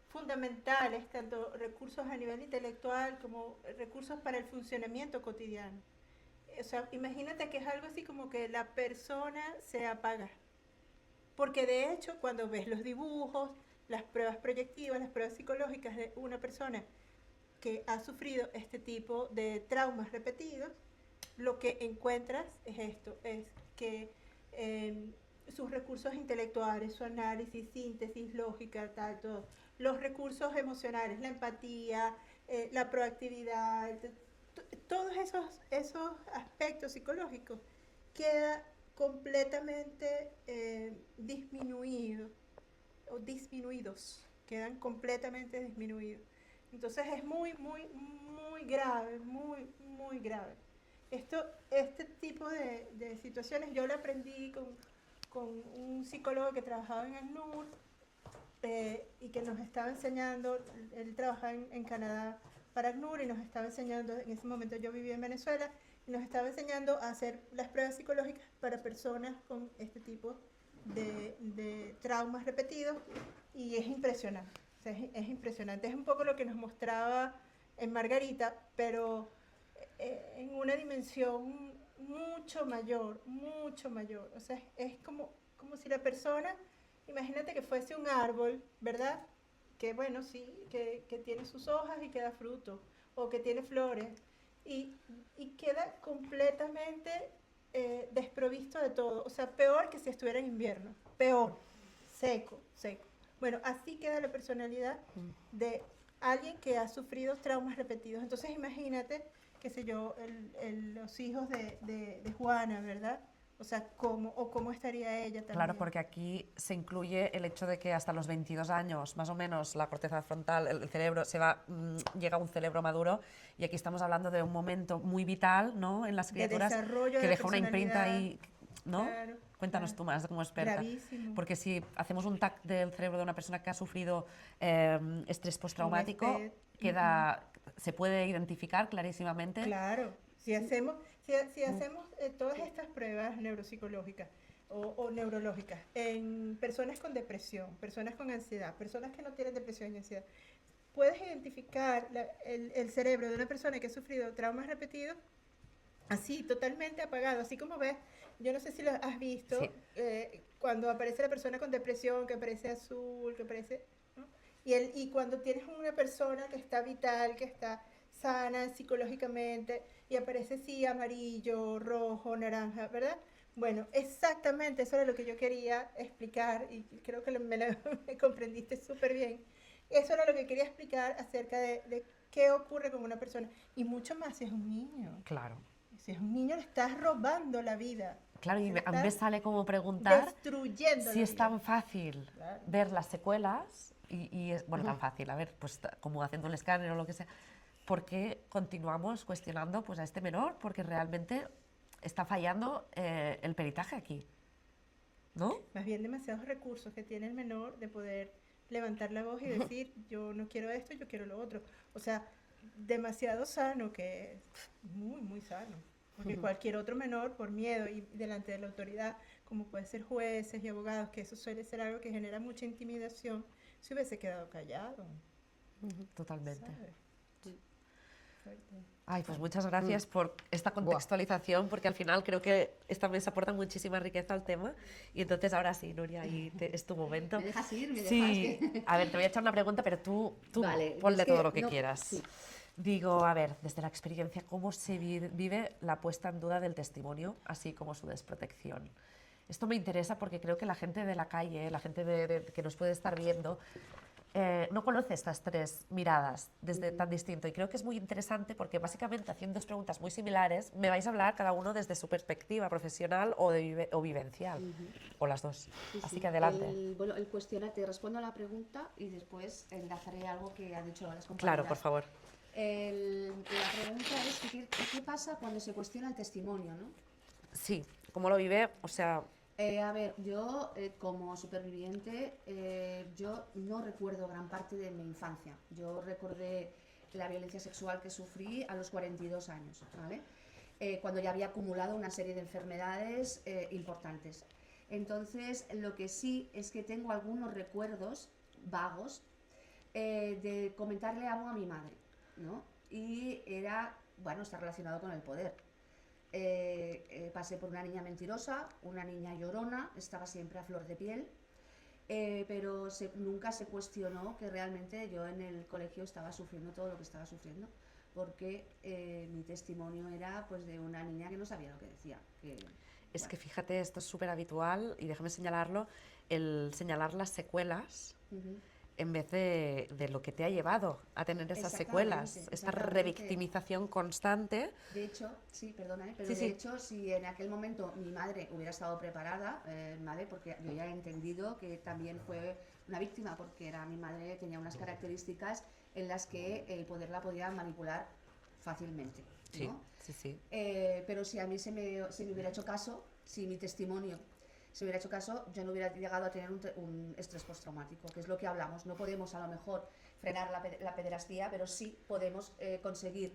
fundamentales, tanto recursos a nivel intelectual como recursos para el funcionamiento cotidiano. O sea, imagínate que es algo así como que la persona se apaga. Porque de hecho, cuando ves los dibujos, las pruebas proyectivas, las pruebas psicológicas de una persona que ha sufrido este tipo de traumas repetidos, lo que encuentras es esto, es que sus recursos intelectuales, su análisis, síntesis, lógica, tal, todo, los recursos emocionales, la empatía, la proactividad, todos esos aspectos psicológicos queda completamente disminuido o disminuidos, quedan completamente disminuidos. Entonces es muy, muy, muy grave, muy, muy grave. Este tipo de situaciones yo lo aprendí con un psicólogo que trabajaba en ACNUR y que nos estaba enseñando, él trabajaba en Canadá para ACNUR y nos estaba enseñando, en ese momento yo vivía en Venezuela, y nos estaba enseñando a hacer las pruebas psicológicas para personas con este tipo de traumas repetidos y es impresionante, o sea, es impresionante, es un poco lo que nos mostraba en Margarita, pero en una dimensión mucho mayor, o sea, es como si la persona, imagínate que fuese un árbol, ¿verdad? Que bueno, sí, que tiene sus hojas y que da fruto, o que tiene flores, y queda completamente desprovisto de todo, o sea, peor que si estuviera en invierno, peor, seco, seco. Bueno, así queda la personalidad de alguien que ha sufrido traumas repetidos. Entonces imagínate, qué sé yo, los hijos de Juana, ¿verdad? O sea, cómo estaría ella también. Claro, porque aquí se incluye el hecho de que hasta los 22 años, más o menos, la corteza frontal, el cerebro, llega a un cerebro maduro, y aquí estamos hablando de un momento muy vital, ¿no?, en las criaturas, que deja una imprenta ahí, ¿no? Claro, Cuéntanos tú más como experta. Gravísimo. Porque si hacemos un TAC del cerebro de una persona que ha sufrido estrés postraumático, se puede identificar clarísimamente. Claro, si hacemos todas estas pruebas neuropsicológicas o neurológicas en personas con depresión, personas con ansiedad, personas que no tienen depresión y ansiedad, puedes identificar el cerebro de una persona que ha sufrido traumas repetidos así, totalmente apagado, así como ves, yo no sé si lo has visto, Sí. Cuando aparece la persona con depresión, que aparece azul, que aparece, ¿no? Y cuando tienes una persona que está vital, que está sana psicológicamente, y aparece sí amarillo, rojo, naranja, ¿verdad? Bueno, exactamente eso era lo que yo quería explicar, y creo que me comprendiste súper bien. Eso era lo que quería explicar acerca de qué ocurre con una persona, y mucho más si es un niño. Claro. Si es un niño, le estás robando la vida. Claro, y Le a mí me estás sale como preguntar destruyendo si la es vida. tan fácil Claro. ver las secuelas, y es, bueno, tan fácil, a ver, pues como haciendo un escáner o lo que sea, ¿por qué continuamos cuestionando pues a este menor? Porque realmente está fallando el peritaje aquí, ¿no? Más bien demasiados recursos que tiene el menor de poder levantar la voz y decir, yo no quiero esto, yo quiero lo otro. O sea, demasiado sano, que es muy, muy sano. Porque cualquier otro menor, por miedo y delante de la autoridad, como puede ser jueces y abogados, que eso suele ser algo que genera mucha intimidación, se hubiese quedado callado. Totalmente. ¿Sabes? Fuerte. Ay, pues muchas gracias por esta contextualización, porque al final creo que esta mesa aporta muchísima riqueza al tema. Y entonces ahora sí, Nuria, es tu momento. ¿Me dejas ir? ¿Me Sí, dejas que...? a ver, te voy a echar una pregunta, pero tú Vale, ponle es que todo lo que no- quieras. sí. Digo, a ver, desde la experiencia, ¿cómo se vive la puesta en duda del testimonio, así como su desprotección? Esto me interesa porque creo que la gente de la calle, la gente que nos puede estar viendo, no conoce estas tres miradas desde tan distinto, y creo que es muy interesante porque básicamente haciendo dos preguntas muy similares me vais a hablar cada uno desde su perspectiva profesional o vivencial, o las dos. Sí, Así sí. que adelante. El cuestionario, te respondo a la pregunta y después enlazaré algo que han dicho las compañeras. Claro, por favor. La pregunta es ¿qué pasa cuando se cuestiona el testimonio, ¿no? Sí, ¿cómo lo vive? O sea, A ver, yo como superviviente, yo no recuerdo gran parte de mi infancia. Yo recordé la violencia sexual que sufrí a los 42 años, ¿vale? Cuando ya había acumulado una serie de enfermedades importantes. Entonces, lo que sí es que tengo algunos recuerdos vagos de comentarle algo a mi madre, ¿no? Y era, bueno, está relacionado con el poder. Pasé por una niña mentirosa, una niña llorona, estaba siempre a flor de piel, pero nunca se cuestionó que realmente yo en el colegio estaba sufriendo todo lo que estaba sufriendo, porque mi testimonio era pues de una niña que no sabía lo que decía. Es que fíjate, esto es súper habitual y déjame señalarlo, el señalar las secuelas en vez de lo que te ha llevado a tener esas secuelas, esta revictimización constante. De hecho, sí, perdona, pero Sí, de sí. hecho, si en aquel momento mi madre hubiera estado preparada, ¿vale? Porque yo ya he entendido que también fue una víctima, porque mi madre tenía unas características en las que el poder la podía manipular fácilmente, ¿no? Sí, sí, sí. Pero si a mí se me hubiera hecho caso, si mi testimonio se hubiera hecho caso, yo no hubiera llegado a tener un estrés postraumático, que es lo que hablamos. No podemos a lo mejor frenar la pederastía, pero sí podemos conseguir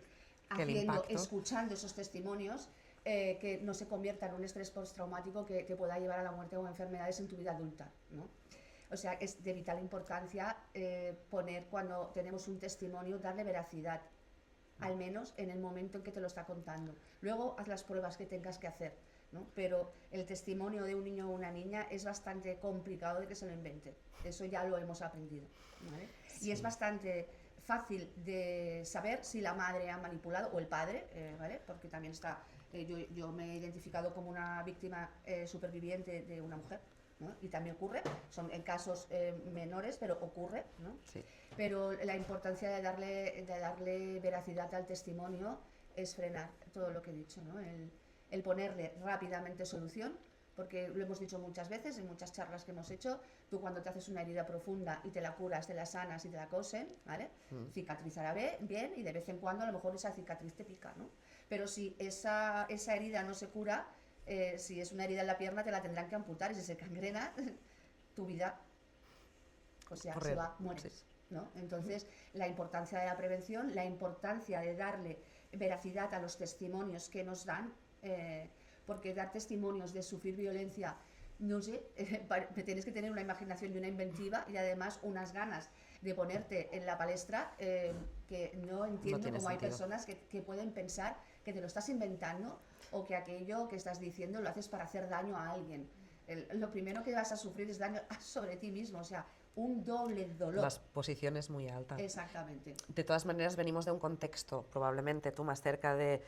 escuchando esos testimonios, que no se convierta en un estrés postraumático que te pueda llevar a la muerte o a enfermedades en tu vida adulta, ¿no? O sea, es de vital importancia poner, cuando tenemos un testimonio, darle veracidad, al menos en el momento en que te lo está contando. Luego haz las pruebas que tengas que hacer, ¿no? Pero el testimonio de un niño o una niña es bastante complicado de que se lo invente. Eso ya lo hemos aprendido, ¿vale? Sí. Y es bastante fácil de saber si la madre ha manipulado o el padre, ¿vale? Porque también está, yo me he identificado como una víctima superviviente de una mujer, ¿no? Y también ocurre, son en casos menores, pero ocurre, ¿no? Sí. Pero la importancia de darle veracidad al testimonio es frenar todo lo que he dicho, ¿no? El ponerle rápidamente solución, porque lo hemos dicho muchas veces en muchas charlas que hemos hecho. Tú, cuando te haces una herida profunda y te la curas, te la sanas y te la cosen, ¿vale? Cicatrizará bien, y de vez en cuando a lo mejor esa cicatriz te pica, ¿no? Pero si esa herida no se cura, si es una herida en la pierna, te la tendrán que amputar, y si se cangrena, tu vida, o sea, se va, mueres, sí, ¿no? Entonces, la importancia de la prevención, la importancia de darle veracidad a los testimonios que nos dan, porque dar testimonios de sufrir violencia, no sé, tienes que tener una imaginación y una inventiva, y además unas ganas de ponerte en la palestra, que no entiendo cómo hay personas que pueden pensar que te lo estás inventando, o que aquello que estás diciendo lo haces para hacer daño a alguien. Lo primero que vas a sufrir es daño sobre ti mismo, o sea, un doble dolor. Las posiciones muy altas. Exactamente. De todas maneras, venimos de un contexto, probablemente tú más cerca de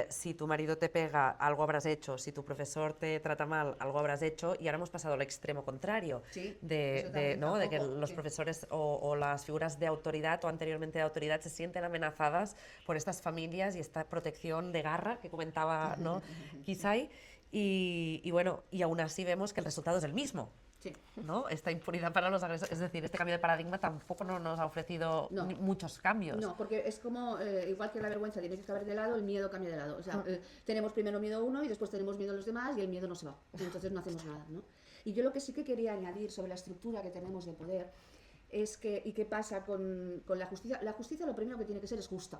si tu marido te pega, algo habrás hecho, si tu profesor te trata mal, algo habrás hecho, y ahora hemos pasado al extremo contrario, sí, de que los profesores o las figuras de autoridad o anteriormente de autoridad se sienten amenazadas por estas familias y esta protección de garra que comentaba, ¿no? Kisai, y bueno, y aún así vemos que el resultado es el mismo. Sí. ¿No? Esta impunidad para los agresores, es decir, este cambio de paradigma tampoco nos ha ofrecido muchos cambios. No, porque es como, igual que la vergüenza tiene que haber de lado, el miedo cambia de lado. O sea, tenemos primero miedo a uno y después tenemos miedo a los demás, y el miedo no se va. Entonces no hacemos nada, ¿no? Y yo lo que sí que quería añadir sobre la estructura que tenemos de poder es que, y qué pasa con la justicia. La justicia, lo primero que tiene que ser es justa,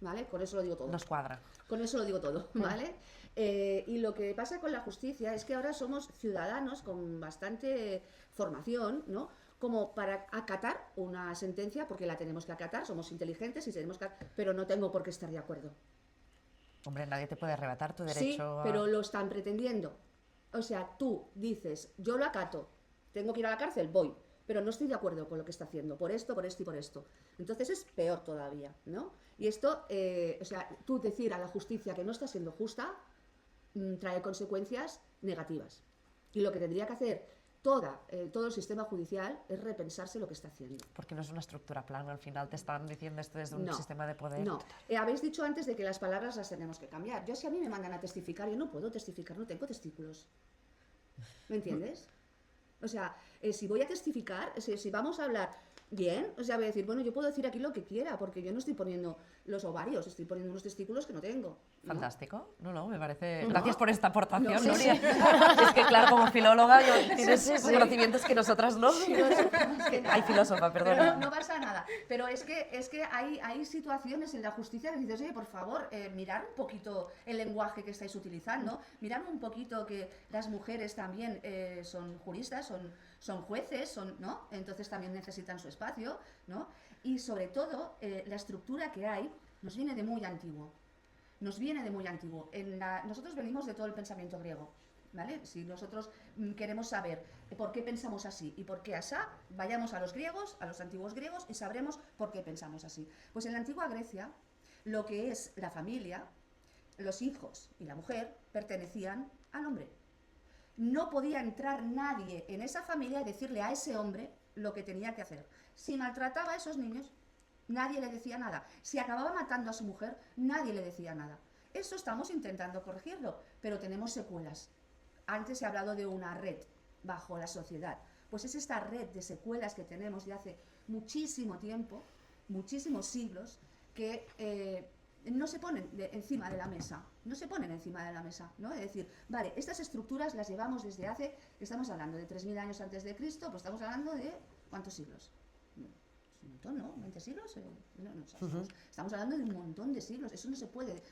¿vale? Con eso lo digo todo. Nos cuadra. Con eso lo digo todo, ¿vale? Y lo que pasa con la justicia es que ahora somos ciudadanos con bastante formación, ¿no? Como para acatar una sentencia, porque la tenemos que acatar, somos inteligentes y tenemos que, pero no tengo por qué estar de acuerdo. Hombre, nadie te puede arrebatar tu derecho Sí, pero lo están pretendiendo. O sea, tú dices, yo lo acato, tengo que ir a la cárcel, voy, pero no estoy de acuerdo con lo que está haciendo, por esto y por esto. Entonces es peor todavía, ¿no? Y esto, o sea, tú decir a la justicia que no está siendo justa, trae consecuencias negativas. Y lo que tendría que hacer todo el sistema judicial es repensarse lo que está haciendo. Porque no es una estructura plana, al final te están diciendo esto desde un sistema de poder. No, habéis dicho antes de que las palabras las tenemos que cambiar. Yo, si a mí me mandan a testificar, yo no puedo testificar, no tengo testículos. ¿Me entiendes? O sea, si voy a testificar, si vamos a hablar bien, o sea, voy a decir, bueno, yo puedo decir aquí lo que quiera, porque yo no estoy poniendo los ovarios, estoy poniendo unos testículos que no tengo. ¿no? Fantástico. No, me parece... Gracias por esta aportación, No, sí, Nuria. sí. Es que, claro, como filóloga tienes Sí. conocimientos que nosotras no. Más que nada. Hay filósofa, Pero perdona. no pasa nada. Pero es que hay situaciones en la justicia que dices, oye, por favor, mirad un poquito el lenguaje que estáis utilizando, mirad un poquito que las mujeres también son juristas, son jueces, ¿no? Entonces también necesitan su espacio, ¿no? Y sobre todo, la estructura que hay nos viene de muy antiguo. Nos viene de muy antiguo. Nosotros venimos de todo el pensamiento griego. ¿Vale? Si nosotros queremos saber por qué pensamos así y por qué asá, vayamos a los griegos, a los antiguos griegos, y sabremos por qué pensamos así. Pues en la antigua Grecia, lo que es la familia, los hijos y la mujer pertenecían al hombre. No podía entrar nadie en esa familia y decirle a ese hombre lo que tenía que hacer. Si maltrataba a esos niños, nadie le decía nada. Si acababa matando a su mujer, nadie le decía nada. Eso estamos intentando corregirlo, pero tenemos secuelas. Antes he hablado de una red bajo la sociedad. Pues es esta red de secuelas que tenemos de hace muchísimo tiempo, muchísimos siglos, que no se ponen encima de la mesa. No se ponen encima de la mesa, ¿no? Es decir, vale, estas estructuras las llevamos desde hace, estamos hablando de 3000 años antes de Cristo, pues estamos hablando de ¿cuántos siglos? Un montón, ¿no? ¿20 siglos? No, estamos hablando de un montón de siglos. Eso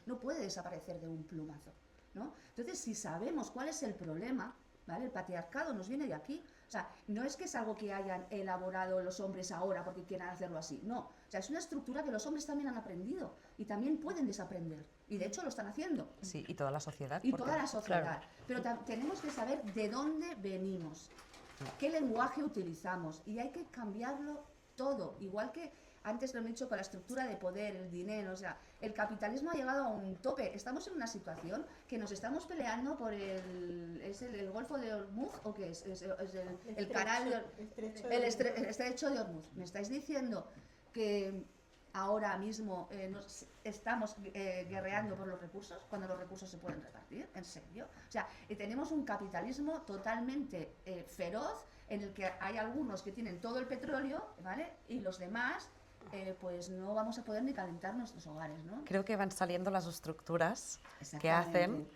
no puede desaparecer de un plumazo, ¿no? Entonces, si sabemos cuál es el problema, ¿vale? El patriarcado nos viene de aquí. O sea, no es que es algo que hayan elaborado los hombres ahora porque quieran hacerlo así, no. O sea, es una estructura que los hombres también han aprendido y también pueden desaprender. Y de hecho lo están haciendo. Sí, y toda la sociedad. Y porque, toda la sociedad. claro. Pero tenemos que saber de dónde venimos, qué lenguaje utilizamos, y hay que cambiarlo todo. Igual que antes lo he dicho con la estructura de poder, el dinero, o sea, el capitalismo ha llegado a un tope. Estamos en una situación que nos estamos peleando por ¿es el Golfo de Hormuz o qué es? Es el canal el estrecho de Hormuz. ¿Me estáis diciendo que ahora mismo nos estamos guerreando por los recursos, cuando los recursos se pueden repartir? ¿En serio? O sea, tenemos un capitalismo totalmente feroz, en el que hay algunos que tienen todo el petróleo, ¿vale? Y los demás, pues no vamos a poder ni calentar nuestros hogares, ¿no? Creo que van saliendo las estructuras que Exactamente. hacen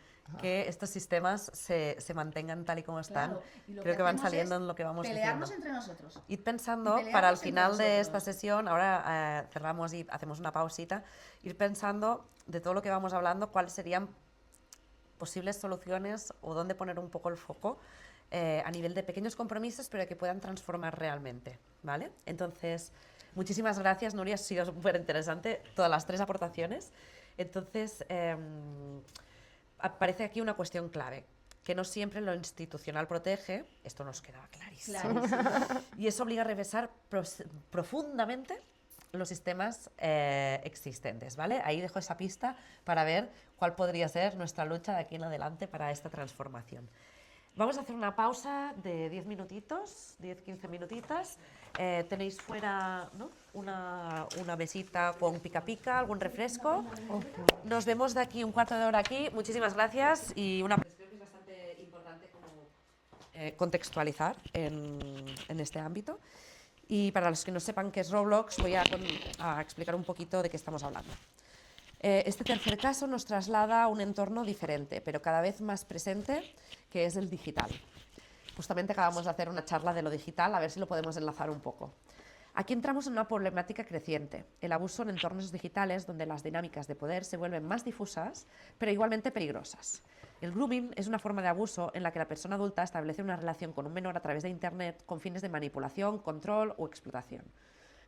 que estos sistemas se mantengan tal y como están. Claro, y lo Creo que van hacemos saliendo es en lo que vamos pelearnos diciendo. entre nosotros. Id pensando, Y para el pelearnos entre final de esta nosotros. sesión, ahora cerramos y hacemos una pausita, ir pensando de todo lo que vamos hablando, cuáles serían posibles soluciones o dónde poner un poco el foco a nivel de pequeños compromisos, pero que puedan transformar realmente, ¿vale? Entonces, muchísimas gracias, Nuria, ha sido súper interesante todas las 3 aportaciones. Entonces, aparece aquí una cuestión clave, que no siempre lo institucional protege, esto nos quedaba clarísimo, Claro. y eso obliga a revisar profundamente los sistemas existentes, ¿vale? Ahí dejo esa pista para ver cuál podría ser nuestra lucha de aquí en adelante para esta transformación. Vamos a hacer una pausa de 10 minutitos, 10-15 minutitas. Tenéis fuera, ¿no? una mesita con pica pica, algún refresco. Nos vemos de aquí un cuarto de hora aquí. Muchísimas gracias y una cuestión que es bastante importante como contextualizar en este ámbito. Y para los que no sepan qué es Roblox, voy a explicar un poquito de qué estamos hablando. Este tercer caso nos traslada a un entorno diferente, pero cada vez más presente, que es el digital. Justamente acabamos de hacer una charla de lo digital, a ver si lo podemos enlazar un poco. Aquí entramos en una problemática creciente, el abuso en entornos digitales donde las dinámicas de poder se vuelven más difusas, pero igualmente peligrosas. El grooming es una forma de abuso en la que la persona adulta establece una relación con un menor a través de Internet con fines de manipulación, control o explotación.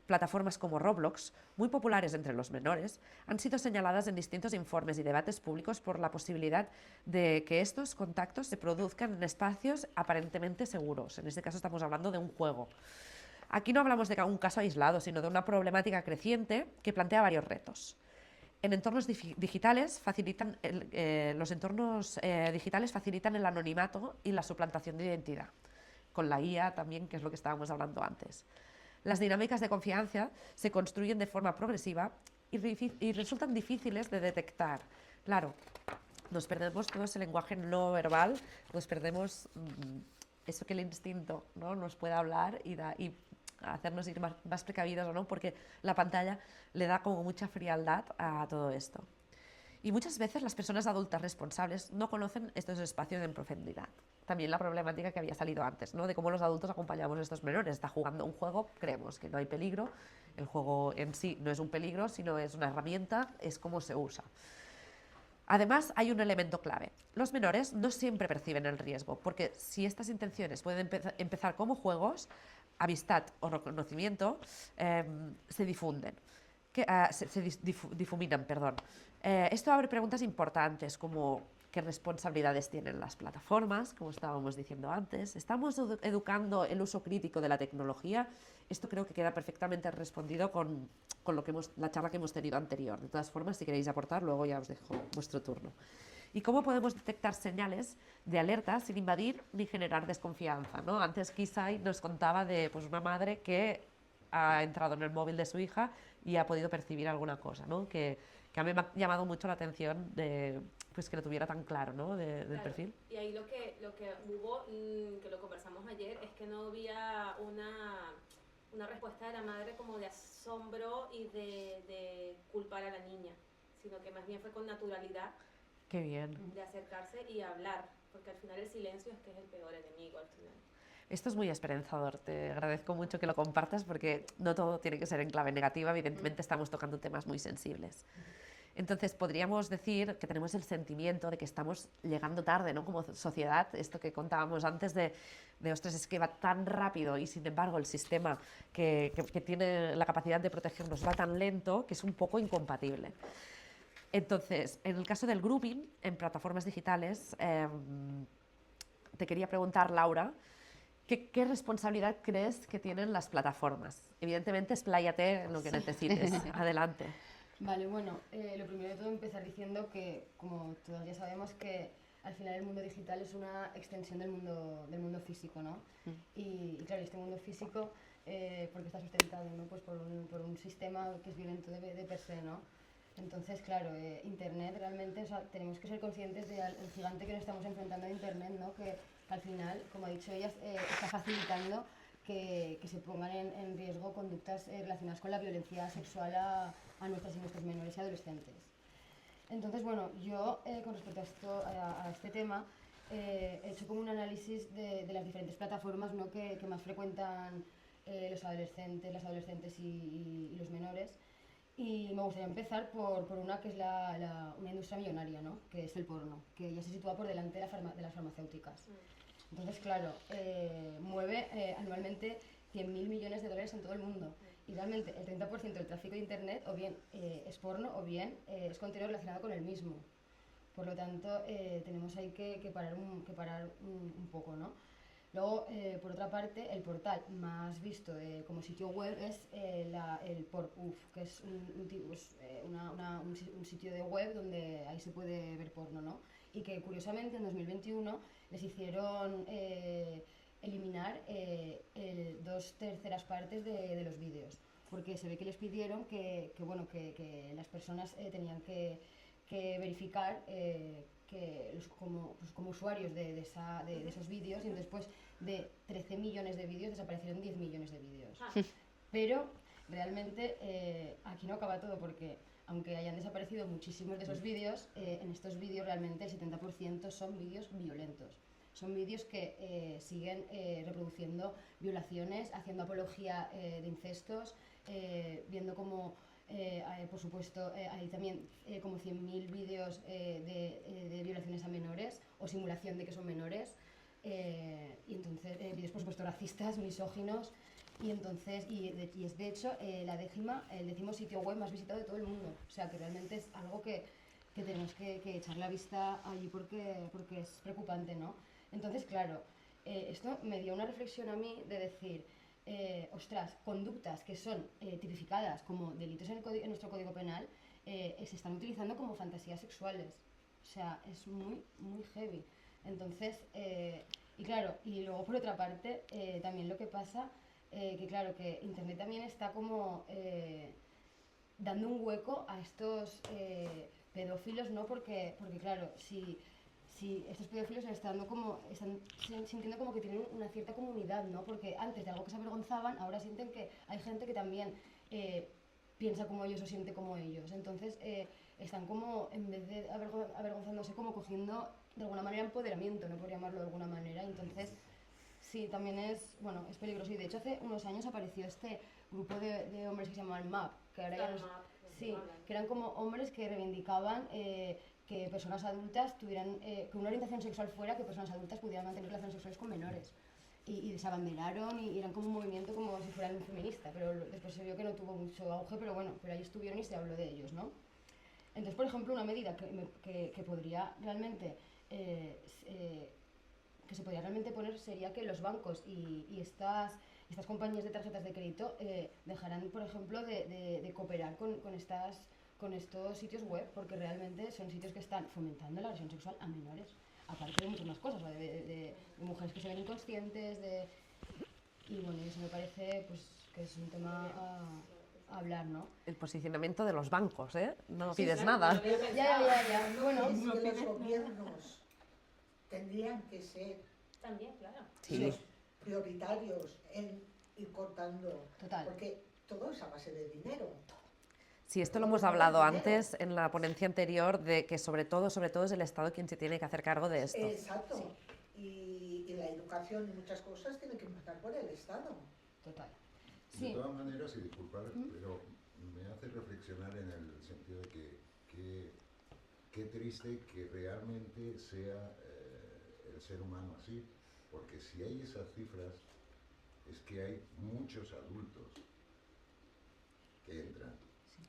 Plataformas como Roblox, muy populares entre los menores, han sido señaladas en distintos informes y debates públicos por la posibilidad de que estos contactos se produzcan en espacios aparentemente seguros. En este caso estamos hablando de un juego. Aquí no hablamos de un caso aislado, sino de una problemática creciente que plantea varios retos. En entornos digitales los entornos digitales facilitan el anonimato y la suplantación de identidad. Con la IA también, que es lo que estábamos hablando antes. Las dinámicas de confianza se construyen de forma progresiva y resultan difíciles de detectar. Claro, nos perdemos todo ese lenguaje no verbal, nos perdemos eso que el instinto, ¿no? nos puede hablar y hacernos ir más precavidos o no, porque la pantalla le da como mucha frialdad a todo esto. Y muchas veces las personas adultas responsables no conocen estos espacios en profundidad. También la problemática que había salido antes, ¿no? De cómo los adultos acompañamos a estos menores. Está jugando un juego, creemos que no hay peligro, el juego en sí no es un peligro, sino es una herramienta, es cómo se usa. Además, hay un elemento clave. Los menores no siempre perciben el riesgo, porque si estas intenciones pueden empezar como juegos, amistad o reconocimiento, se difunden. Se difuminan, perdón. Esto abre preguntas importantes como qué responsabilidades tienen las plataformas, como estábamos diciendo antes. ¿Estamos educando el uso crítico de la tecnología? Esto creo que queda perfectamente respondido con la charla que hemos tenido anterior. De todas formas, si queréis aportar, luego ya os dejo vuestro turno. ¿Y cómo podemos detectar señales de alerta sin invadir ni generar desconfianza, ¿no? Antes Kisai nos contaba de una madre que ha entrado en el móvil de su hija y ha podido percibir alguna cosa, ¿no? Que a mí me ha llamado mucho la atención de que lo tuviera tan claro, ¿no? Del perfil. Y ahí lo que hubo, que lo conversamos ayer, es que no había una respuesta de la madre como de asombro y de culpar a la niña, sino que más bien fue con naturalidad. Qué bien. De acercarse y hablar, porque al final el silencio es que es el peor enemigo al final. Esto es muy esperanzador, te agradezco mucho que lo compartas porque no todo tiene que ser en clave negativa, evidentemente estamos tocando temas muy sensibles. Entonces podríamos decir que tenemos el sentimiento de que estamos llegando tarde, ¿no? Como sociedad, esto que contábamos antes de ostras, es que va tan rápido y sin embargo el sistema que tiene la capacidad de protegernos va tan lento que es un poco incompatible. Entonces, en el caso del grouping en plataformas digitales, te quería preguntar, Laura, ¿qué responsabilidad crees que tienen las plataformas? Evidentemente, expláyate en lo que necesites. Adelante. Vale, bueno, lo primero de todo empezar diciendo que, como todos ya sabemos, que al final el mundo digital es una extensión del mundo físico, ¿no? Y claro, este mundo físico, porque está sustentado, ¿no? Pues por un sistema que es violento de per se, ¿no? Entonces, claro, Internet realmente, o sea, tenemos que ser conscientes del gigante que nos estamos enfrentando a Internet, ¿no? Que al final, como ha dicho ella, está facilitando que se pongan en riesgo conductas relacionadas con la violencia sexual a nuestras y nuestros menores y adolescentes. Entonces, bueno, yo con respecto a este tema he hecho como un análisis de las diferentes plataformas, ¿no? que más frecuentan los adolescentes, las adolescentes y los menores. Y me gustaría empezar por una que es una industria millonaria, ¿no? Que es el porno, que ya se sitúa por delante de las farmacéuticas. Entonces, claro, mueve anualmente 100.000 millones de dólares en todo el mundo. Y realmente el 30% del tráfico de Internet o bien es porno o bien es contenido relacionado con el mismo. Por lo tanto, tenemos ahí que parar un poco, ¿no? Luego, por otra parte, el portal más visto como sitio web es el Pornhub, que es un sitio de web donde ahí se puede ver porno, ¿no? Y que curiosamente en 2021 les hicieron eliminar 2/3 partes de los vídeos, porque se ve que les pidieron que las personas tenían que verificar como usuarios de esos vídeos, y después de 13 millones de vídeos desaparecieron 10 millones de vídeos. Pero realmente aquí no acaba todo, porque aunque hayan desaparecido muchísimos de esos vídeos, en estos vídeos realmente el 70% son vídeos violentos. Son vídeos que siguen reproduciendo violaciones, haciendo apología de incestos, viendo como por supuesto, hay también como 100.000 vídeos de violaciones a menores o simulación de que son menores, y entonces vídeos por supuesto racistas, misóginos, y entonces es de hecho el 10º sitio web más visitado de todo el mundo. O sea que realmente es algo que tenemos que echar la vista allí porque es preocupante, ¿no? Entonces, claro, esto me dio una reflexión a mí de decir, ostras, conductas que son tipificadas como delitos en nuestro Código Penal se están utilizando como fantasías sexuales. O sea, es muy, muy heavy. Entonces, y claro, y luego por otra parte, también lo que pasa, que claro, que Internet también está como dando un hueco a estos pedófilos, ¿no? Porque claro, si si estos pedófilos están sintiendo como que tienen una cierta comunidad, ¿no? Porque antes de algo que se avergonzaban, ahora sienten que hay gente que también piensa como ellos o siente como ellos. Entonces están como, en vez de avergonzándose, como cogiendo de alguna manera empoderamiento, ¿no? Por llamarlo de alguna manera. Entonces sí, también es peligroso. Y de hecho hace unos años apareció este grupo de hombres que se llamaban MAP, que ahora ya sí, que eran como hombres que reivindicaban que personas adultas tuvieran, que una orientación sexual fuera que personas adultas pudieran mantener relaciones sexuales con menores. Y se abanderaron y eran como un movimiento como si fueran feminista, pero después se vio que no tuvo mucho auge, pero bueno, pero ahí estuvieron y se habló de ellos, ¿no? Entonces, por ejemplo, una medida que podría realmente que se podría realmente poner sería que los bancos y estas compañías de tarjetas de crédito dejarán, por ejemplo, de cooperar con estos sitios web, porque realmente son sitios que están fomentando la agresión sexual a menores, aparte de muchas más cosas, ¿no? de mujeres que se ven inconscientes, y bueno, eso me parece pues, que es un tema a hablar, ¿no? El posicionamiento de los bancos, ¿eh? No pides nada. Ya. Bueno, Es que los gobiernos tendrían que ser También, claro. Sí. los prioritarios en ir cortando, total. porque todo es a base de dinero. Sí, esto lo hemos hablado antes en la ponencia anterior, de que sobre todo es el Estado quien se tiene que hacer cargo de esto. Exacto. Y la educación y muchas cosas tienen que empezar por el Estado. Total. De todas maneras, y disculpar, pero me hace reflexionar en el sentido de que qué triste que realmente sea el ser humano así, porque si hay esas cifras, es que hay muchos adultos que entran.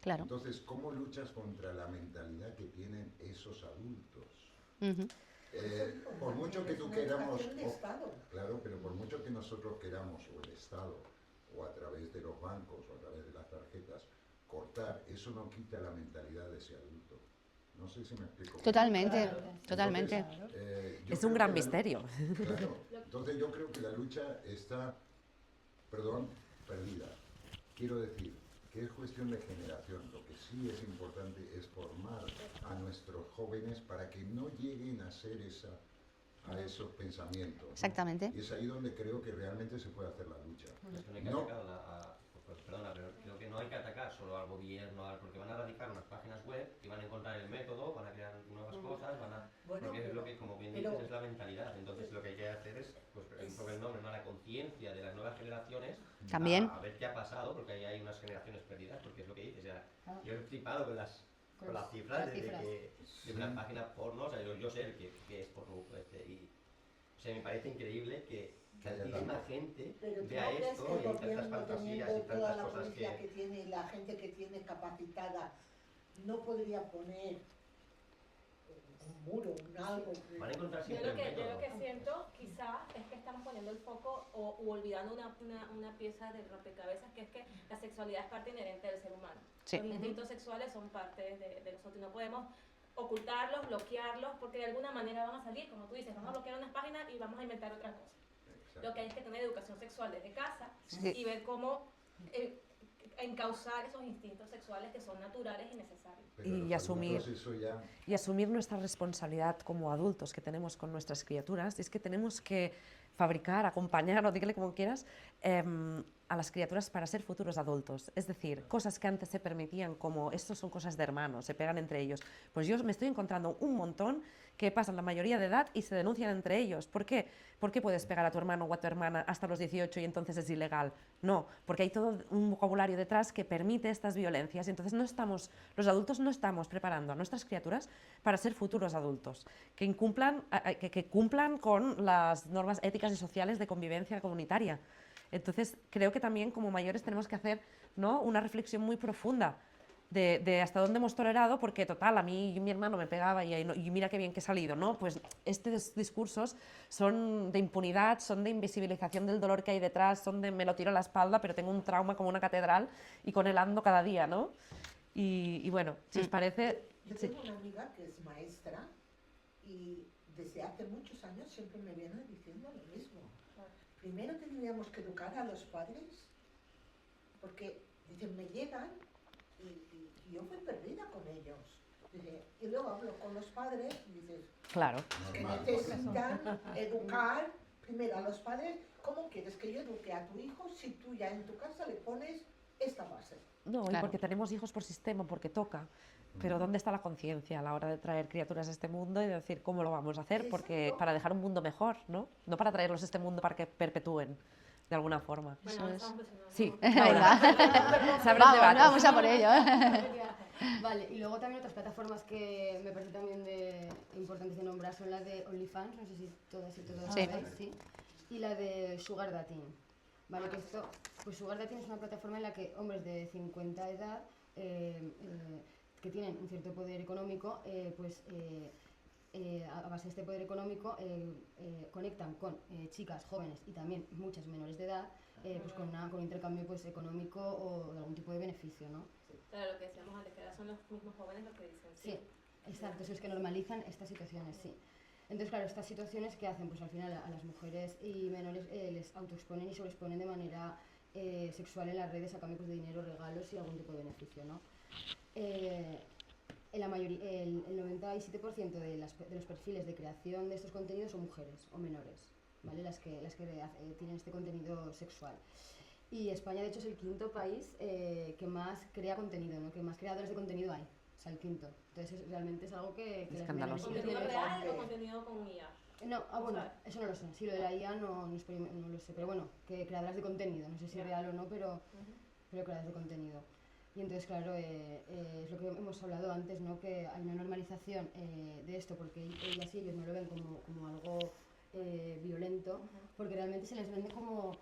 Claro. Entonces, ¿cómo luchas contra la mentalidad que tienen esos adultos? Por mucho que tú queramos, claro, pero por mucho que nosotros queramos, o el Estado, o a través de los bancos, o a través de las tarjetas, cortar, eso no quita la mentalidad de ese adulto. No sé si me explico. Totalmente, Entonces, totalmente. Es un gran misterio. Claro, entonces yo creo que la lucha está, perdida. Quiero decir que es cuestión de generación. Lo que sí es importante es formar a nuestros jóvenes para que no lleguen a ser a esos pensamientos, ¿no? Exactamente. Y es ahí donde creo que realmente se puede hacer la lucha. Es que no hay que atacar perdona, pero creo que no hay que atacar solo al gobierno, porque van a radicar unas páginas web y van a encontrar el método, van a crear nuevas cosas, porque es lo que, como bien dices, es la mentalidad. Entonces lo que hay que hacer es, pues, sobre el nombre, ¿no? La conciencia de las nuevas generaciones. También. A ver qué ha pasado, porque ahí hay unas generaciones perdidas, porque es lo que dices. O sea, yo he flipado con las cifras de unas páginas porno, o sea, yo sé que es porno, y o sea, me parece increíble que tantísima gente vea esto y hay tantas fantasías y toda tantas la cosas policía que tiene, la gente que tiene capacitada, no podría poner un muro, un algo. Van a encontrar Yo siempre lo que, el método. siento quizá es que estamos poniendo el foco u olvidando una pieza del rompecabezas, que es que la sexualidad es parte inherente del ser humano. Sí. Los instintos sexuales son parte de nosotros y no podemos ocultarlos, bloquearlos, porque de alguna manera van a salir, como tú dices, vamos a bloquear unas páginas y vamos a inventar otra cosa. Lo que hay es que tener educación sexual desde casa y ver cómo encauzar esos instintos sexuales que son naturales y necesarios. Y asumir nuestra responsabilidad como adultos que tenemos con nuestras criaturas. Es que tenemos que fabricar, acompañar, o dígale como quieras, a las criaturas para ser futuros adultos. Es decir, cosas que antes se permitían como, esto son cosas de hermanos, se pegan entre ellos. Pues yo me estoy encontrando un montón que pasan la mayoría de edad y se denuncian entre ellos. ¿Por qué? ¿Por qué puedes pegar a tu hermano o a tu hermana hasta los 18 y entonces es ilegal? No, porque hay todo un vocabulario detrás que permite estas violencias y entonces los adultos no estamos preparando a nuestras criaturas para ser futuros adultos, que cumplan con las normas éticas y sociales de convivencia comunitaria. Entonces, creo que también como mayores tenemos que hacer, ¿no?, una reflexión muy profunda de hasta dónde hemos tolerado, porque total, a mí y mi hermano me pegaba y mira qué bien que he salido, ¿no? Pues estos discursos son de impunidad, son de invisibilización del dolor que hay detrás, son de me lo tiro a la espalda, pero tengo un trauma como una catedral y con él ando cada día, ¿no? Y bueno, si os parece... Yo tengo una amiga que es maestra y desde hace muchos años siempre me viene diciendo lo mismo. Primero tendríamos que educar a los padres, porque dicen, me llegan y yo fui perdida con ellos. Dice, y luego hablo con los padres y dices, Claro. Que Normal. necesitan educar primero a los padres. ¿Cómo quieres que yo eduque a tu hijo si tú ya en tu casa le pones esta base? No, y Claro. porque tenemos hijos por sistema, porque toca. Pero ¿dónde está la conciencia a la hora de traer criaturas a este mundo y de decir cómo lo vamos a hacer? Porque Exacto. para dejar un mundo mejor, ¿no? No para traerlos a este mundo para que perpetúen de alguna forma. Bueno, ahora estamos mencionando. Sí, Venga. se abre el debate. Vamos a por ello. Vale, y luego también otras plataformas que me parece también de importantes de nombrar son las de OnlyFans, no sé si todas y todos Sí. sabéis, sí, y la de Sugar Dating. Vale, que esto, pues Sugar Dating es una plataforma en la que hombres de 50 de edad que tienen un cierto poder económico, a base de este poder económico conectan con chicas jóvenes y también muchas menores de edad, pues con un intercambio pues económico o de algún tipo de beneficio, ¿no? Claro, lo que decíamos antes, que ahora son los mismos jóvenes los que dicen Sí, exacto, eso es que normalizan estas situaciones, sí. Entonces, claro, estas situaciones que hacen, pues al final a las mujeres y menores les autoexponen y sobreexponen de manera sexual en las redes a cambio pues, de dinero, regalos y algún tipo de beneficio, ¿no? En la mayoría, el 97% de los perfiles de creación de estos contenidos son mujeres o menores, ¿vale? Las que tienen este contenido sexual. Y España, de hecho, es el quinto país que más crea contenido, ¿no? Que más creadores de contenido hay. O sea, el quinto. Entonces, realmente es algo que las menores... ¿Contenido real o contenido con IA? No, bueno, eso no lo sé. Sí, lo de la IA no lo sé. Pero bueno, que creadoras de contenido. No sé si es real o no, pero creadoras de contenido. Y entonces, claro, es lo que hemos hablado antes, ¿no? Que hay una normalización de esto, porque ellas y ellos no lo ven como algo violento, porque realmente se les vende como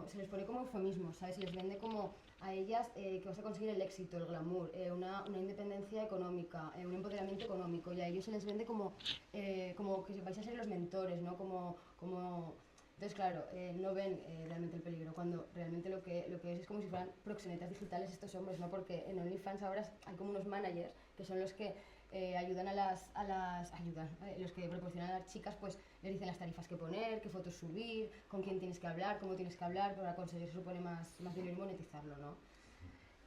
se les pone como eufemismo, ¿sabes? Se les vende como a ellas que vas a conseguir el éxito, el glamour, una independencia económica, un empoderamiento económico, y a ellos se les vende como que vais a ser los mentores, ¿no? Entonces, claro, no ven realmente el peligro, cuando realmente lo que es como si fueran proxenetas digitales estos hombres, ¿no? Porque en OnlyFans ahora hay como unos managers que son los que ayudan los que proporcionan a las chicas, pues les dicen las tarifas que poner, qué fotos subir, con quién tienes que hablar, cómo tienes que hablar para conseguir, supone, más dinero y monetizarlo, ¿no?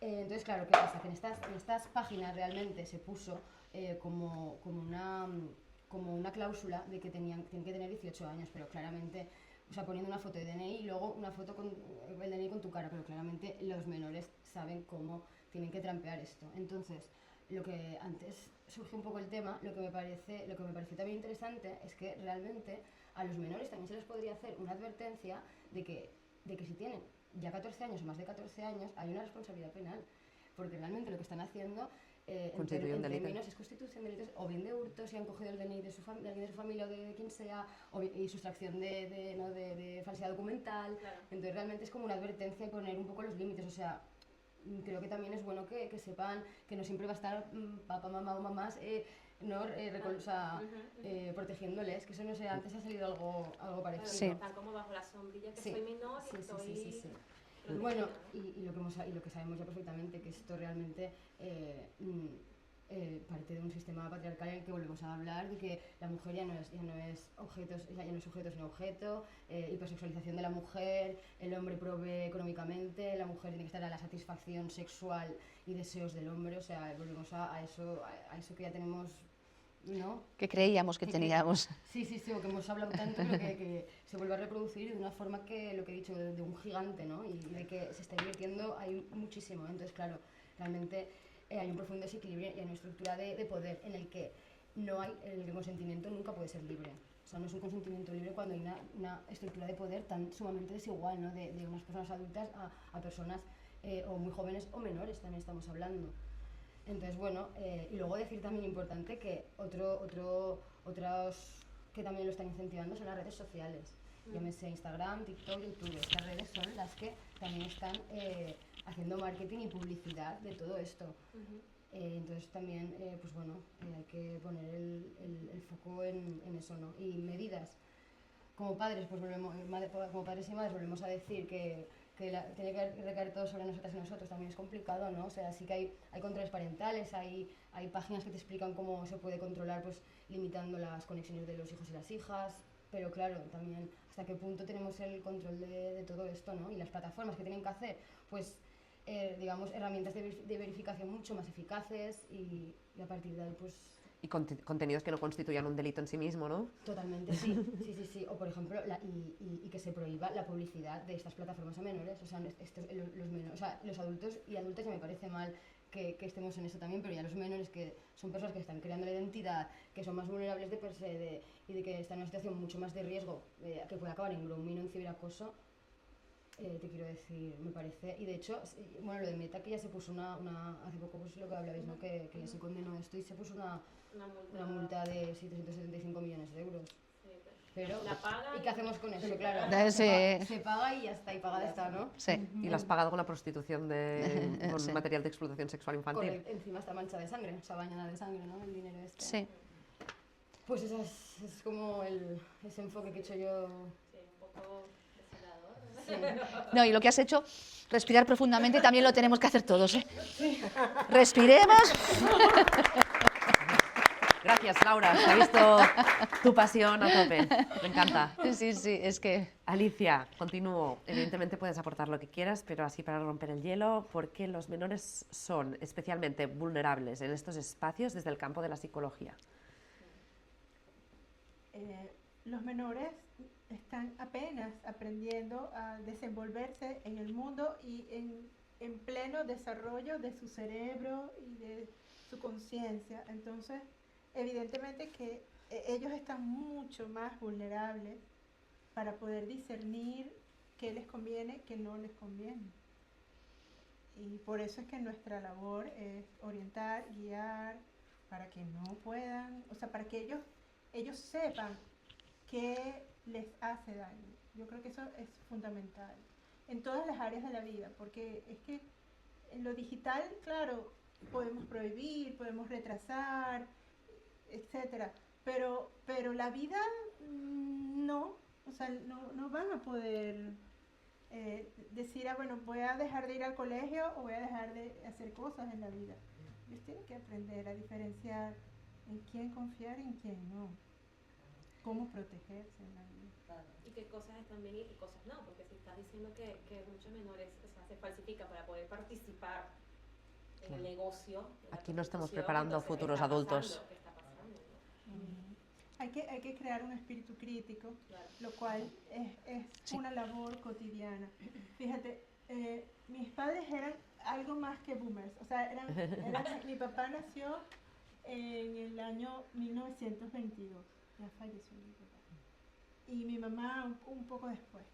Entonces, claro, ¿qué pasa? Que en estas páginas realmente se puso como una cláusula de que tienen que tener 18 años, pero claramente, o sea, poniendo una foto de DNI y luego una foto con el DNI con tu cara, pero claramente los menores saben cómo tienen que trampear esto. Entonces, lo que antes surge un poco el tema, lo que me pareció también interesante es que realmente a los menores también se les podría hacer una advertencia de que si tienen ya 14 años o más de 14 años hay una responsabilidad penal, porque realmente lo que están haciendo en términos es constitución de delitos, o bien de hurto si han cogido el DNI de alguien de su familia o de quien sea, y sustracción de falsedad documental. Claro. Entonces realmente es como una advertencia y poner un poco los límites, o sea, creo que también es bueno que sepan que no siempre va a estar papá, mamá o mamás protegiéndoles, que eso no sé, antes ha salido algo parecido. Sí. Están como bajo la sombrilla que soy menor y estoy... Sí. Bueno, y lo que sabemos ya perfectamente, que esto realmente parte de un sistema patriarcal en el que volvemos a hablar de que la mujer ya no es sujeto sino objeto, hipersexualización de la mujer, el hombre provee económicamente, la mujer tiene que estar a la satisfacción sexual y deseos del hombre, o sea, volvemos a eso que ya tenemos, ¿no? Que creíamos que teníamos. Sí, o que hemos hablado tanto, pero que se vuelve a reproducir de una forma que, lo que he dicho, de un gigante, ¿no? Y de que se está invirtiendo hay muchísimo, entonces claro, realmente hay un profundo desequilibrio y hay una estructura de poder en el que el consentimiento nunca puede ser libre. O sea, no es un consentimiento libre cuando hay una estructura de poder tan sumamente desigual, ¿no? De unas personas adultas a personas o muy jóvenes o menores, también estamos hablando. Entonces, bueno, y luego decir también importante que otros que también lo están incentivando son las redes sociales. Llámese Instagram, TikTok, YouTube. Estas redes son las que también están haciendo marketing y publicidad de todo esto. Entonces también, pues bueno, hay que poner el foco en eso, ¿no? Y medidas. Como padres, pues como padres y madres volvemos a decir que tiene que recaer todo sobre nosotras y nosotros, también es complicado, ¿no? O sea, sí que hay controles parentales, hay páginas que te explican cómo se puede controlar, pues limitando las conexiones de los hijos y las hijas, pero claro, también hasta qué punto tenemos el control de todo esto, ¿no? Y las plataformas que tienen que hacer, pues, digamos, herramientas de verificación mucho más eficaces y a partir de ahí, pues, Y contenidos que no constituyan un delito en sí mismo, ¿no? Totalmente, sí. O por ejemplo, y que se prohíba la publicidad de estas plataformas a menores. O sea, los adultos y adultas ya me parece mal que estemos en eso también, pero ya los menores, que son personas que están creando la identidad, que son más vulnerables de per se y de que están en una situación mucho más de riesgo, que puede acabar en grooming o en ciberacoso, te quiero decir, me parece. Y de hecho, bueno, lo de Meta, que ya se puso hace poco, pues lo que hablabais, ¿no? Que ya se condenó esto y se puso una multa de 775 millones de euros. Pero, la paga ¿y qué hacemos con eso? Claro, se paga y ya está, y pagada está, ¿no? Sí. Y la has pagado con la prostitución con material de explotación sexual infantil. Encima está mancha de sangre, o sea, bañada de sangre, ¿no? El dinero este. Sí. Pues es como ese enfoque que he hecho yo. Sí, un poco desolador. No, y lo que has hecho, respirar profundamente, también lo tenemos que hacer todos, ¿eh? Respiremos. Gracias, Laura. Se ha visto tu pasión a tope. Me encanta. Sí, es que... Alicia, continúo. Evidentemente puedes aportar lo que quieras, pero así para romper el hielo, ¿por qué los menores son especialmente vulnerables en estos espacios desde el campo de la psicología? Los menores están apenas aprendiendo a desenvolverse en el mundo y en pleno desarrollo de su cerebro y de su conciencia. Entonces, evidentemente que ellos están mucho más vulnerables para poder discernir qué les conviene, qué no les conviene. Y por eso es que nuestra labor es orientar, guiar, para que no puedan, o sea, para que ellos sepan qué les hace daño. Yo creo que eso es fundamental en todas las áreas de la vida, porque es que en lo digital, claro, podemos prohibir, podemos retrasar, etcétera, pero la vida no, o sea, no van a poder decir, bueno, voy a dejar de ir al colegio o voy a dejar de hacer cosas en la vida. Ellos tienen que aprender a diferenciar en quién confiar y en quién no, cómo protegerse en la vida. Y qué cosas están bien y qué cosas no, porque si estás diciendo que muchos menores, o sea, se falsifica para poder participar en el negocio. Aquí no estamos preparando futuros adultos. ¿Qué está pasando? Hay que crear un espíritu crítico, Claro. lo cual es una labor cotidiana. Fíjate, mis padres eran algo más que boomers, o sea, mi papá nació en el año 1922, ya falleció mi papá, y mi mamá un poco después.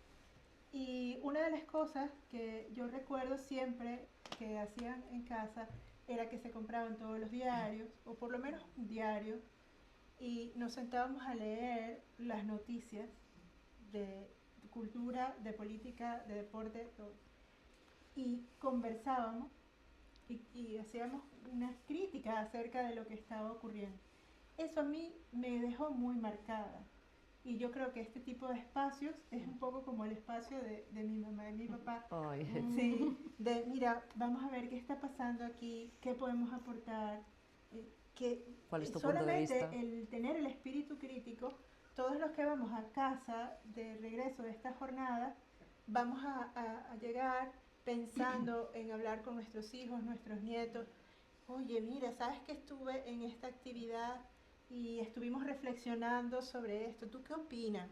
Y una de las cosas que yo recuerdo siempre que hacían en casa era que se compraban todos los diarios, o por lo menos un diario, y nos sentábamos a leer las noticias de cultura, de política, de deporte, todo. Y conversábamos y hacíamos una crítica acerca de lo que estaba ocurriendo. Eso a mí me dejó muy marcada. Y yo creo que este tipo de espacios es un poco como el espacio de mi mamá y mi papá. Sí, de mira, vamos a ver qué está pasando aquí, qué podemos aportar. ¿Cuál es tu punto de vista? Solamente el tener el espíritu crítico, todos los que vamos a casa de regreso de esta jornada, vamos a llegar pensando en hablar con nuestros hijos, nuestros nietos. Oye, mira, ¿sabes que estuve en esta actividad y estuvimos reflexionando sobre esto? ¿Tú qué opinas?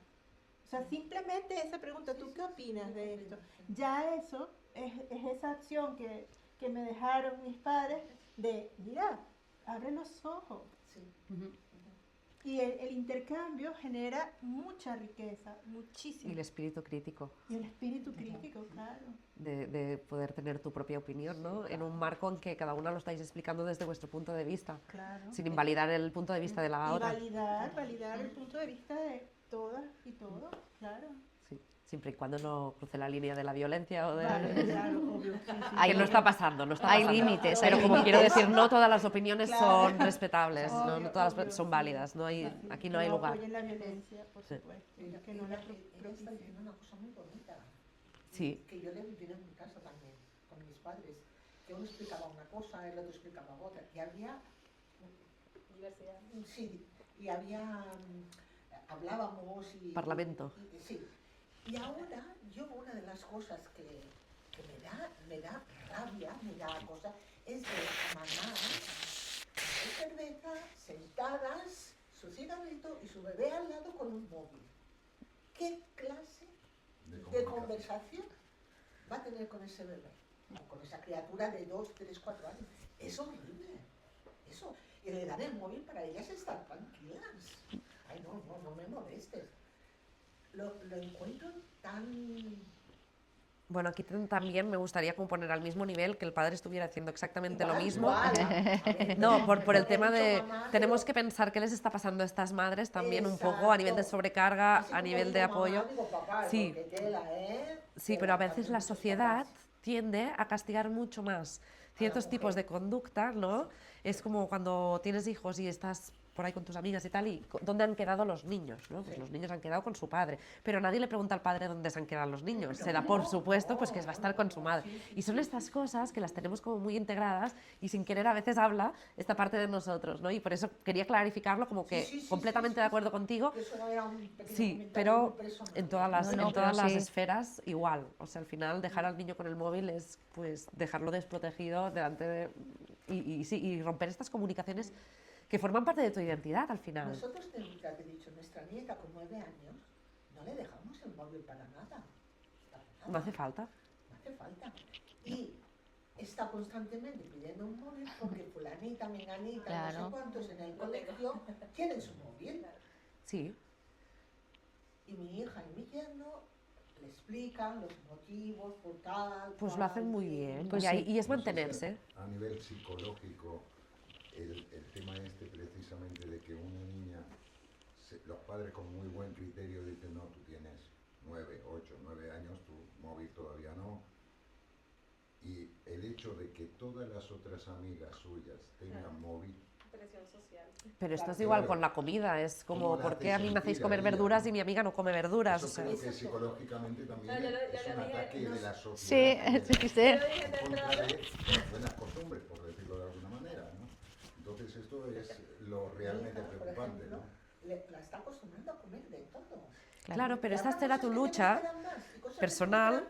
O sea, simplemente esa pregunta, ¿tú qué opinas de esto? Ya eso es esa acción que me dejaron mis padres de, mira, abre los ojos. Sí. Y el intercambio genera mucha riqueza, muchísimo. Y el espíritu crítico. Y el espíritu crítico, claro. De poder tener tu propia opinión, ¿no? En un marco en que cada una lo estáis explicando desde vuestro punto de vista. Claro. Sin invalidar el punto de vista de la otra. Y validar el punto de vista de todas y todos, claro. Sí, siempre y cuando no cruce la línea de la violencia o de... Claro, obvio. Sí, Que no está pasando, no está Hay pasando. límites, Pero hay como quiero límites. decir, no todas las opiniones Claro. son respetables, Obvio, no todas obvio, son sí. válidas, aquí no hay lugar. apoyen la violencia, por supuesto. Ella, Que no la ella está propicien. diciendo una cosa muy bonita. Sí. Que yo le viví en mi casa también, con mis padres. Que uno explicaba una cosa, el otro explicaba otra. Y había... Diversidad. Sí, y había... hablábamos y... Parlamento. Sí. Y ahora, yo una de las cosas que me da rabia, me da cosa, es de mamás su cerveza, sentadas, su cigarrito y su bebé al lado con un móvil. ¿Qué clase de conversación va a tener con ese bebé? O con esa criatura de 2, 3, 4 años. Es horrible. Eso. Y le dan el móvil para ellas estar tranquilas. Ay, no me molestes. Lo encuentro tan... Bueno, aquí también me gustaría como poner al mismo nivel que el padre estuviera haciendo exactamente lo mismo. No, por el tema de... Tenemos que pensar qué les está pasando a estas madres también un poco a nivel de sobrecarga, a nivel de apoyo. Sí, sí, pero a veces la sociedad tiende a castigar mucho más ciertos tipos de conducta, ¿no? Es como cuando tienes hijos y estás por ahí con tus amigas y tal, y ¿dónde han quedado los niños? ¿No? Pues los niños han quedado con su padre, pero nadie le pregunta al padre dónde se han quedado los niños, se da por supuesto pues que va a estar con su madre. Y son estas cosas que las tenemos como muy integradas y sin querer a veces habla esta parte de nosotros, ¿no? Y por eso quería clarificarlo como que completamente de acuerdo contigo, sí, pero en todas las esferas igual, o sea, al final dejar al niño con el móvil es pues dejarlo desprotegido delante de... y romper estas comunicaciones que forman parte de tu identidad al final. Nosotros, te he dicho, nuestra nieta con 9 años, no le dejamos el móvil para nada. No hace falta. No hace falta. Y está constantemente pidiendo un móvil porque fulanita, menganita, claro, no sé cuántos en el colegio tienen su móvil. Sí. Y mi hija y mi yerno le explican los motivos por tal... Pues lo hacen muy bien. Pues y es mantenerse. A nivel psicológico, el tema precisamente de que una niña, los padres con muy buen criterio dicen, no, tú tienes 9, 8, 9 años, tu móvil todavía no. Y el hecho de que todas las otras amigas suyas tengan móvil... Presión social. Pero esto es igual con la comida, es como, ¿por qué a mí me hacéis comer verduras y mi amiga no come verduras? Eso creo que psicológicamente también es un ataque de la sociedad. Sí, sí. En contra de buenas costumbres, por decirlo de alguna manera, ¿no? Entonces esto es lo realmente preocupante, ¿no? La está acostumbrando a comer de todo. Claro, pero esta será tu lucha personal,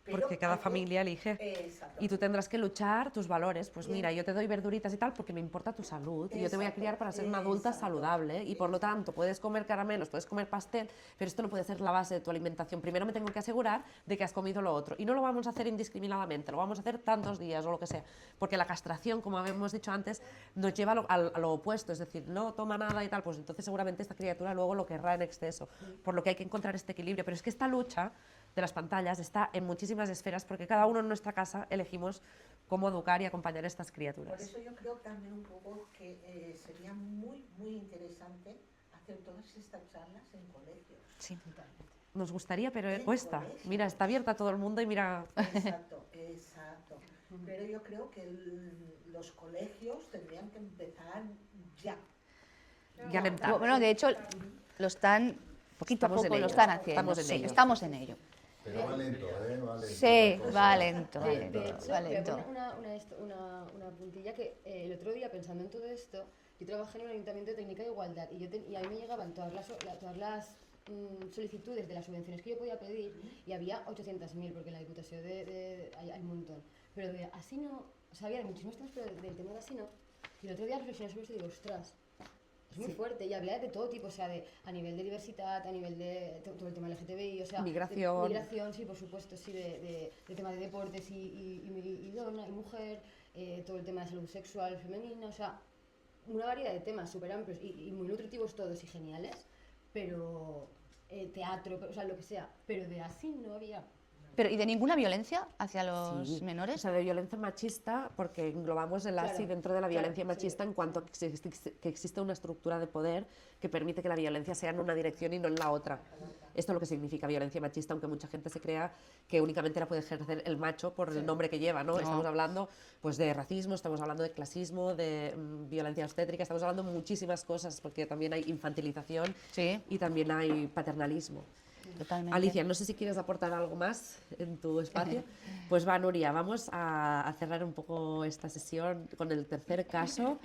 porque cada familia elige. Y tú tendrás que luchar tus valores. Pues mira, yo te doy verduritas y tal porque me importa tu salud. Y yo te voy a criar para ser una adulta saludable. Y por lo tanto, puedes comer caramelos, puedes comer pastel, pero esto no puede ser la base de tu alimentación. Primero me tengo que asegurar de que has comido lo otro. Y no lo vamos a hacer indiscriminadamente, lo vamos a hacer tantos días o lo que sea. Porque la castración, como habíamos dicho antes, nos lleva a lo opuesto. Es decir, no toma nada y tal, pues entonces seguramente esta criatura luego lo querrá en exceso. Por lo que hay que encontrar este equilibrio. Pero es que esta lucha de las pantallas está en muchísimas esferas porque cada uno en nuestra casa elegimos cómo educar y acompañar a estas criaturas. Por eso yo creo también un poco que sería muy, muy interesante hacer todas estas charlas en colegios. Sí. Nos gustaría, pero cuesta. Mira, está abierta a todo el mundo y mira... Exacto. Pero yo creo que los colegios tendrían que empezar ya. Bueno, de hecho, lo están... Poquito a poco lo están haciendo. Estamos en ello. Pero va lento, va lento. Sí, va lento. Una puntilla que el otro día, pensando en todo esto, yo trabajé en un ayuntamiento de técnica de igualdad y a mí me llegaban todas las solicitudes de las subvenciones que yo podía pedir y había 800.000, porque en la Diputación hay un montón. Pero de así no, o sea, había muchísimos temas, pero del tema de así no. Y el otro día reflexioné sobre esto y digo, ostras, es muy fuerte, y hablé de todo tipo, o sea, a nivel de diversidad, a nivel de todo el tema LGTBI, o sea... Migración, sí, por supuesto, sí, de tema de deportes y dona y mujer, todo el tema de salud sexual femenina, o sea, una variedad de temas súper amplios y muy nutritivos todos y geniales, pero teatro, o sea, lo que sea, pero de así no había... Pero, ¿y de ninguna violencia hacia los menores? O sea, de violencia machista, porque englobamos el ASI dentro de la violencia machista en cuanto a que existe una estructura de poder que permite que la violencia sea en una dirección y no en la otra. Esto es lo que significa violencia machista, aunque mucha gente se crea que únicamente la puede ejercer el macho por el nombre que lleva, ¿no? Estamos hablando pues, de racismo, estamos hablando de clasismo, de violencia obstétrica, estamos hablando de muchísimas cosas, porque también hay infantilización y también hay paternalismo. Totalmente. Alicia, no sé si quieres aportar algo más en tu espacio. Pues va, Nuria, vamos a cerrar un poco esta sesión con el tercer caso.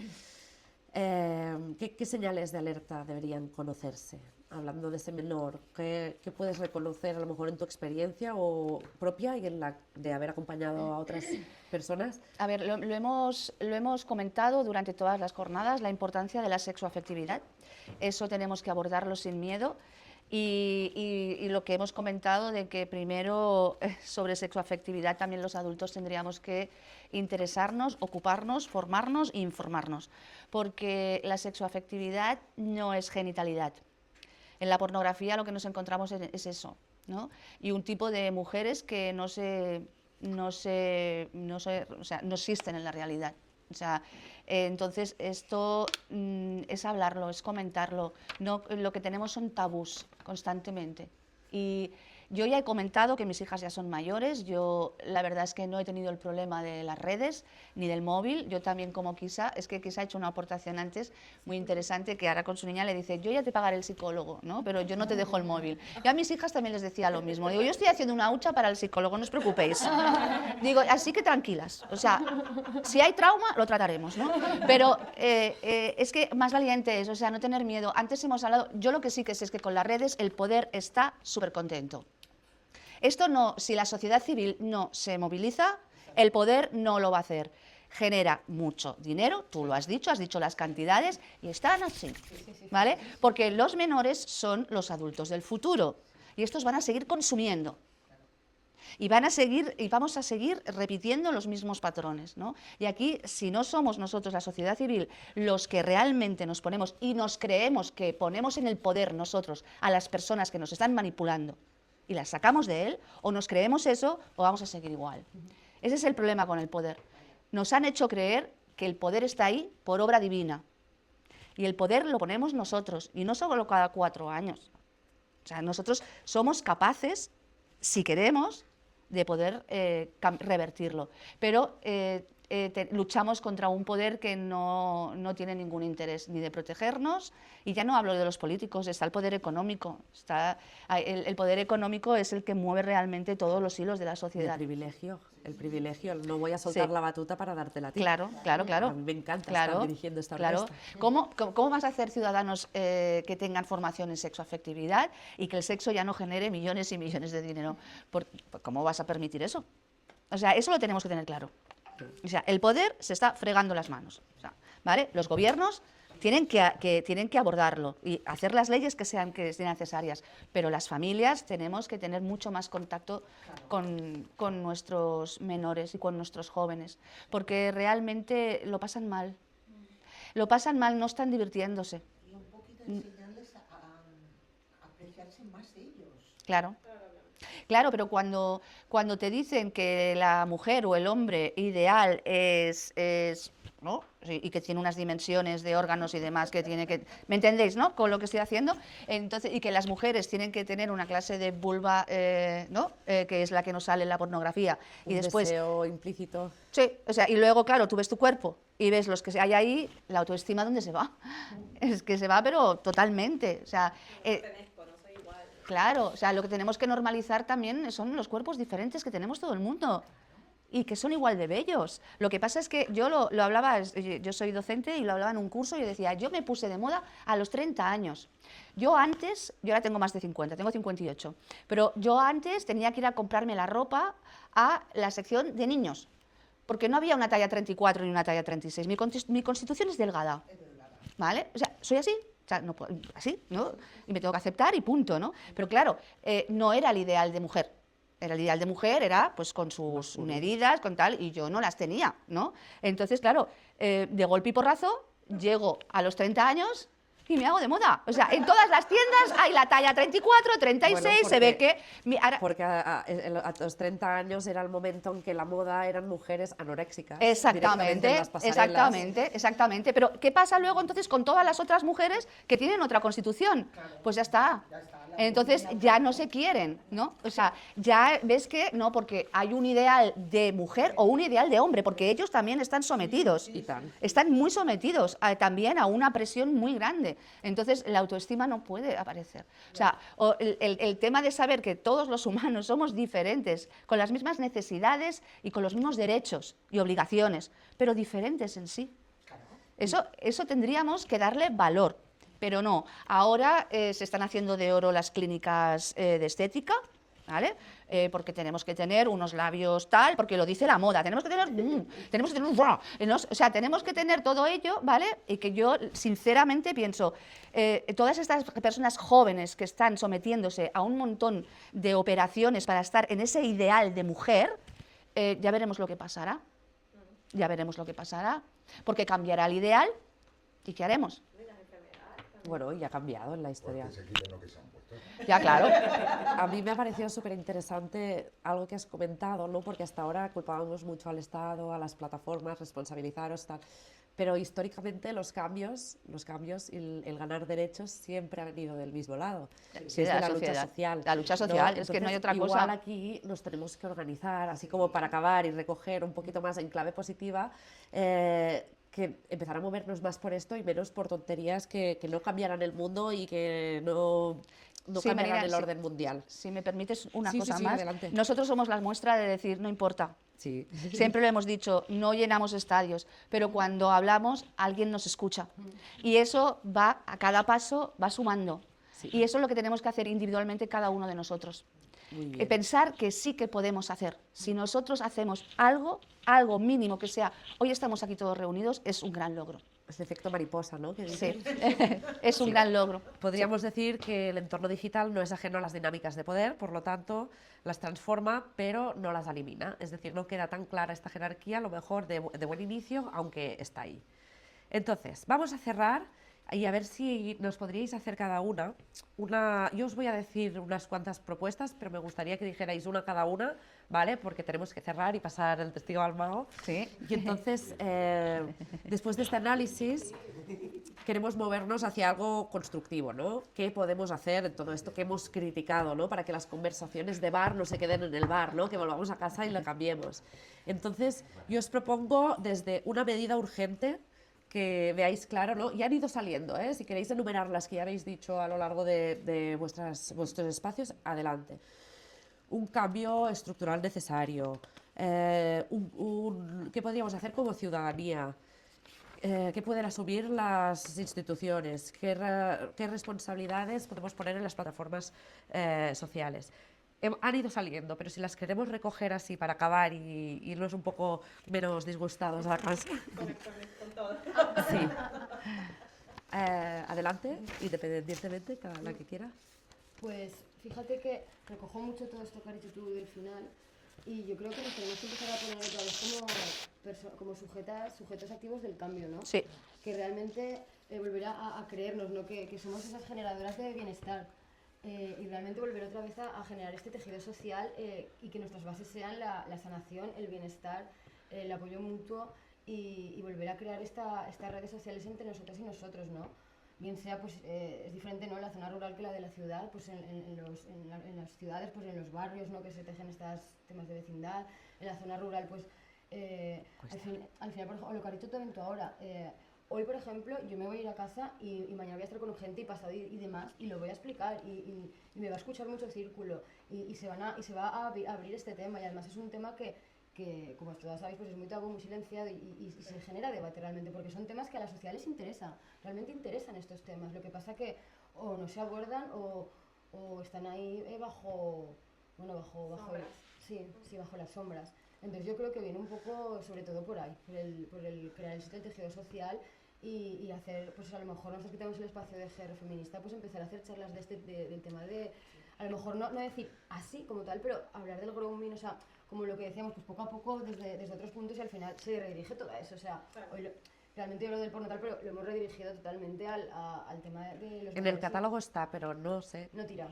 ¿Qué señales de alerta deberían conocerse hablando de ese menor, ¿qué puedes reconocer a lo mejor en tu experiencia o propia y en la de haber acompañado a otras personas? A ver, lo hemos comentado durante todas las jornadas, la importancia de la sexoafectividad. Eso tenemos que abordarlo sin miedo. Y lo que hemos comentado de que primero sobre sexoafectividad también los adultos tendríamos que interesarnos, ocuparnos, formarnos e informarnos, porque la sexoafectividad no es genitalidad. En la pornografía lo que nos encontramos es eso, ¿no? Y un tipo de mujeres que no existen en la realidad. O sea, entonces esto es hablarlo, es comentarlo. No, lo que tenemos son tabús constantemente. Y yo ya he comentado que mis hijas ya son mayores. Yo la verdad es que no he tenido el problema de las redes ni del móvil. Yo también como Kisa, es que Kisa ha hecho una aportación antes muy interesante, que ahora con su niña le dice, yo ya te pagaré el psicólogo, ¿no? Pero yo no te dejo el móvil. Yo a mis hijas también les decía lo mismo. Digo, yo estoy haciendo una hucha para el psicólogo, no os preocupéis. Digo, así que tranquilas. O sea, si hay trauma, lo trataremos, ¿no? Pero es que más valiente es, o sea, no tener miedo. Antes hemos hablado, yo lo que sí que sé es que con las redes el poder está súper contento. Esto no, si la sociedad civil no se moviliza, el poder no lo va a hacer. Genera mucho dinero, tú lo has dicho las cantidades, y están así, ¿vale? Porque los menores son los adultos del futuro, y estos van a seguir consumiendo. Y vamos a seguir repitiendo los mismos patrones, ¿no? Y aquí, si no somos nosotros, la sociedad civil, los que realmente nos ponemos y nos creemos que ponemos en el poder nosotros a las personas que nos están manipulando, y las sacamos de él, o nos creemos eso o vamos a seguir igual. Ese es el problema con el poder. Nos han hecho creer que el poder está ahí por obra divina. Y el poder lo ponemos nosotros, y no solo cada 4 años. O sea, nosotros somos capaces, si queremos, de poder revertirlo. Pero luchamos contra un poder que no tiene ningún interés ni de protegernos, y ya no hablo de los políticos, está el poder económico. El poder económico es el que mueve realmente todos los hilos de la sociedad. El privilegio, no voy a soltar la batuta para dártela a ti. Claro. A mí me encanta estar dirigiendo esta orquesta. ¿Cómo vas a hacer ciudadanos que tengan formación en sexoafectividad y que el sexo ya no genere millones y millones de dinero? ¿Cómo vas a permitir eso? O sea, eso lo tenemos que tener claro. O sea, el poder se está fregando las manos, o sea, ¿vale? Los gobiernos tienen que abordarlo y hacer las leyes que sean necesarias, pero las familias tenemos que tener mucho más contacto con nuestros menores y con nuestros jóvenes, porque realmente lo pasan mal. Lo pasan mal, no están divirtiéndose. Y un poquito enseñarles a apreciarse más ellos. Claro, pero cuando te dicen que la mujer o el hombre ideal es ¿no? Y que tiene unas dimensiones de órganos y demás que tiene que... ¿Me entendéis, no? Con lo que estoy haciendo. Entonces, y que las mujeres tienen que tener una clase de vulva, ¿no? Que es la que nos sale en la pornografía. Y después... deseo implícito. Sí, o sea, y luego, claro, tú ves tu cuerpo y ves los que hay ahí, la autoestima, ¿dónde se va? Es que se va, pero totalmente. O sea... Claro, o sea, lo que tenemos que normalizar también son los cuerpos diferentes que tenemos todo el mundo y que son igual de bellos. Lo que pasa es que yo lo hablaba, yo soy docente y lo hablaba en un curso y decía, yo me puse de moda a los 30 años. Yo ahora tengo más de 50, tengo 58, pero yo antes tenía que ir a comprarme la ropa a la sección de niños, porque no había una talla 34 ni una talla 36. Mi constitución es delgada, ¿vale? O sea, soy así. O sea, no, así, ¿no? Y me tengo que aceptar y punto, ¿no? Pero claro, no era el ideal de mujer. El ideal de mujer era, pues, con sus medidas, con tal, y yo no las tenía, ¿no? Entonces, claro, de golpe y porrazo, llego a los 30 años y me hago de moda. O sea, en todas las tiendas hay la talla 34, 36, bueno, se ve que... Porque a los 30 años era el momento en que la moda eran mujeres anoréxicas. Exactamente. Pero ¿qué pasa luego entonces con todas las otras mujeres que tienen otra constitución? Pues ya está. Entonces ya no se quieren, ¿no? O sea, ya ves que no, porque hay un ideal de mujer o un ideal de hombre, porque ellos también están sometidos. Están muy sometidos también a una presión muy grande. Entonces la autoestima no puede aparecer. O sea, el tema de saber que todos los humanos somos diferentes, con las mismas necesidades y con los mismos derechos y obligaciones, pero diferentes en sí. Eso tendríamos que darle valor. pero no. Ahora se están haciendo de oro las clínicas de estética, ¿vale? Porque tenemos que tener unos labios tal, porque lo dice la moda, tenemos que tener o sea, tenemos que tener todo ello, ¿vale? Y que yo sinceramente pienso, todas estas personas jóvenes que están sometiéndose a un montón de operaciones para estar en ese ideal de mujer, ya veremos lo que pasará, ya veremos lo que pasará, porque cambiará el ideal, ¿y qué haremos? Bueno, y ha cambiado en la historia. Porque se quiten lo que se han puesto. Ya, claro. A mí me ha parecido súper interesante algo que has comentado, ¿no? Porque hasta ahora culpábamos mucho al Estado, a las plataformas, responsabilizaros, tal. Pero históricamente los cambios y el ganar derechos siempre han ido del mismo lado. Sí, es de la lucha sociedad. social. La lucha social, ¿no? es que no hay Entonces, otra cosa. igual aquí nos tenemos que organizar, así como para acabar y recoger un poquito más en clave positiva, que empezar a movernos más por esto y menos por tonterías que no cambiarán el mundo y que no Sí, cambiarán Marina, el orden mundial. Si me permites una Sí, cosa sí, más, adelante. nosotros somos la muestra de decir, no importa. Sí. Siempre lo hemos dicho, no llenamos estadios, pero cuando hablamos alguien nos escucha. Y eso va, a cada paso, va sumando. Sí. Y eso es lo que tenemos que hacer individualmente cada uno de nosotros. Muy bien. Pensar que sí que podemos hacer. Si nosotros hacemos algo mínimo que sea, hoy estamos aquí todos reunidos, es un gran logro. Es el efecto mariposa, ¿no? Que Sí, dicen. es un gran logro. Podríamos decir que el entorno digital no es ajeno a las dinámicas de poder, por lo tanto, las transforma, pero no las elimina. Es decir, no queda tan clara esta jerarquía, a lo mejor de buen inicio, aunque está ahí. Entonces, vamos a cerrar y a ver si nos podríais hacer cada una. Yo os voy a decir unas cuantas propuestas, pero me gustaría que dijerais una cada una, ¿vale? Porque tenemos que cerrar y pasar el testigo al mago. Sí. Y entonces, después de este análisis, queremos movernos hacia algo constructivo, ¿no? ¿Qué podemos hacer en todo esto que hemos criticado, ¿no? Para que las conversaciones de bar no se queden en el bar, ¿no? Que volvamos a casa y la cambiemos. Entonces, yo os propongo desde una medida urgente, que veáis claro, ¿no? Ya han ido saliendo, ¿eh? Si queréis enumerar las que ya habéis dicho a lo largo de vuestros espacios, adelante. Un cambio estructural necesario, ¿qué podríamos hacer como ciudadanía? ¿Qué pueden asumir las instituciones? ¿Qué responsabilidades podemos poner en las plataformas sociales? Han ido saliendo, pero si las queremos recoger así para acabar y irnos un poco menos disgustados a la casa. Sí. Adelante, independientemente, cada la que quiera. Pues fíjate que recojo mucho todo esto que has dicho tú del final y yo creo que nos tenemos que empezar a poner otra vez como sujetos activos del cambio, ¿no? Sí. Que realmente volver a creernos, ¿no? Que somos esas generadoras de bienestar. Y realmente volver otra vez a generar este tejido social y que nuestras bases sean la sanación, el bienestar, el apoyo mutuo y volver a crear estas redes sociales entre nosotras y nosotros, ¿no? Bien sea, pues es diferente, ¿no? La zona rural que la de la ciudad, pues en las ciudades, pues en los barrios, ¿no? Que se tejen estos temas de vecindad, en la zona rural, pues al final, por ejemplo, lo que has dicho también tú ahora, hoy, por ejemplo, yo me voy a ir a casa y mañana voy a estar con gente y pasado y demás y lo voy a explicar y me va a escuchar mucho círculo y se va a abrir este tema y además es un tema que como todas sabéis, pues es muy tabú, muy silenciado y se genera debate realmente porque son temas que a la sociedad les interesa, realmente interesan estos temas. Lo que pasa que o no se abordan o están ahí bajo las sombras. Entonces yo creo que viene un poco, sobre todo por ahí, por el crear el tejido social y hacer, pues a lo mejor nosotros que tenemos el espacio de GR feminista, pues empezar a hacer charlas del tema de, a lo mejor no decir así como tal, pero hablar del grooming, o sea, como lo que decíamos, pues poco a poco desde otros puntos y al final se redirige todo eso, o sea, hoy realmente yo lo del porno tal, pero lo hemos redirigido totalmente al tema de los... En el catálogo está, pero no sé. No tira.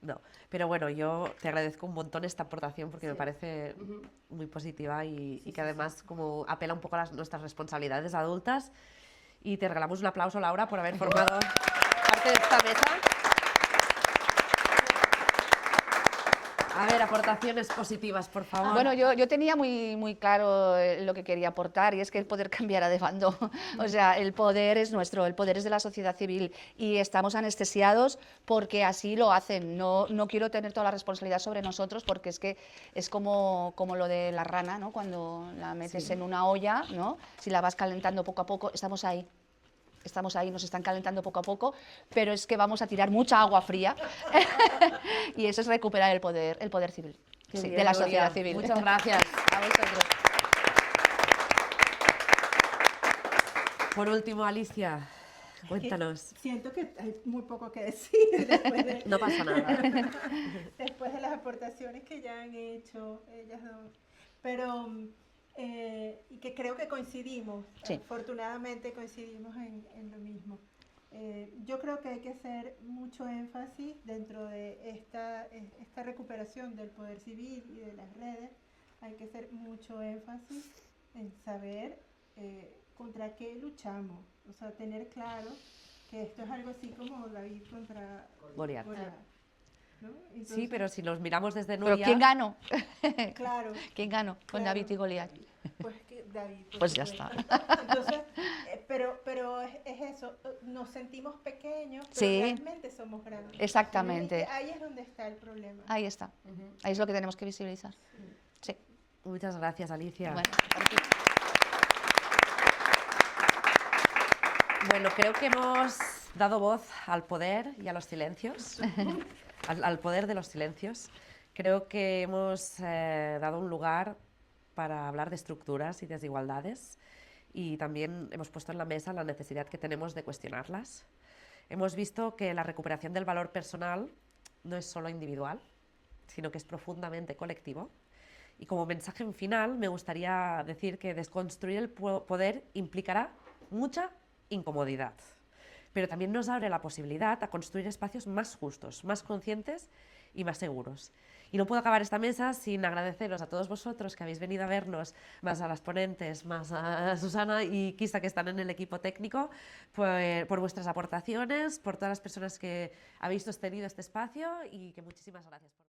No, pero bueno, yo te agradezco un montón esta aportación porque me parece muy positiva y que además como apela un poco a nuestras responsabilidades adultas y te regalamos un aplauso, Laura, por haber formado parte de esta mesa. A ver, aportaciones positivas, por favor. Bueno, yo tenía muy claro lo que quería aportar y es que el poder cambiará de bando. O sea, el poder es nuestro, el poder es de la sociedad civil y estamos anestesiados porque así lo hacen. No quiero tener toda la responsabilidad sobre nosotros porque es que es como lo de la rana, ¿no? Cuando la metes en una olla, ¿no? Si la vas calentando poco a poco, estamos ahí. estamos ahí, nos están calentando poco a poco, pero es que vamos a tirar mucha agua fría y eso es recuperar el poder civil, sí, bien, de la Nuria. sociedad civil. Muchas gracias. A vosotros. Por último, Alicia, cuéntanos. Siento que hay muy poco que decir después de, No pasa nada. después de las aportaciones que ya han hecho ellas dos. Pero, y que creo que coincidimos, Sí. afortunadamente coincidimos en lo mismo. Yo creo que hay que hacer mucho énfasis dentro de esta recuperación del poder civil y de las redes. Hay que hacer mucho énfasis en saber contra qué luchamos. O sea, tener claro que esto es algo así como David contra Goliat. ¿no? Sí, Entonces, pero si nos miramos desde Pero Nuria... ¿quién ganó? claro, ¿Quién ganó con Claro. David y Goliat? pues que David. por Pues ya supuesto. está. Entonces, pero es eso, nos sentimos pequeños, pero Sí. realmente somos grandes. Exactamente. Y ahí es donde está el problema. Ahí está. Ahí es lo que tenemos que visibilizar. Sí. Muchas gracias, Alicia. Bueno, a ti. Bueno, creo que hemos dado voz al poder y a los silencios, al poder de los silencios. Creo que hemos dado un lugar para hablar de estructuras y desigualdades y también hemos puesto en la mesa la necesidad que tenemos de cuestionarlas. Hemos visto que la recuperación del valor personal no es solo individual, sino que es profundamente colectivo. Y como mensaje en final me gustaría decir que desconstruir el poder implicará mucha incomodidad, pero también nos abre la posibilidad a construir espacios más justos, más conscientes y más seguros. Y no puedo acabar esta mesa sin agradeceros a todos vosotros que habéis venido a vernos, más a las ponentes, más a Susana y Kisa que están en el equipo técnico, por vuestras aportaciones, por todas las personas que habéis sostenido este espacio y que muchísimas gracias.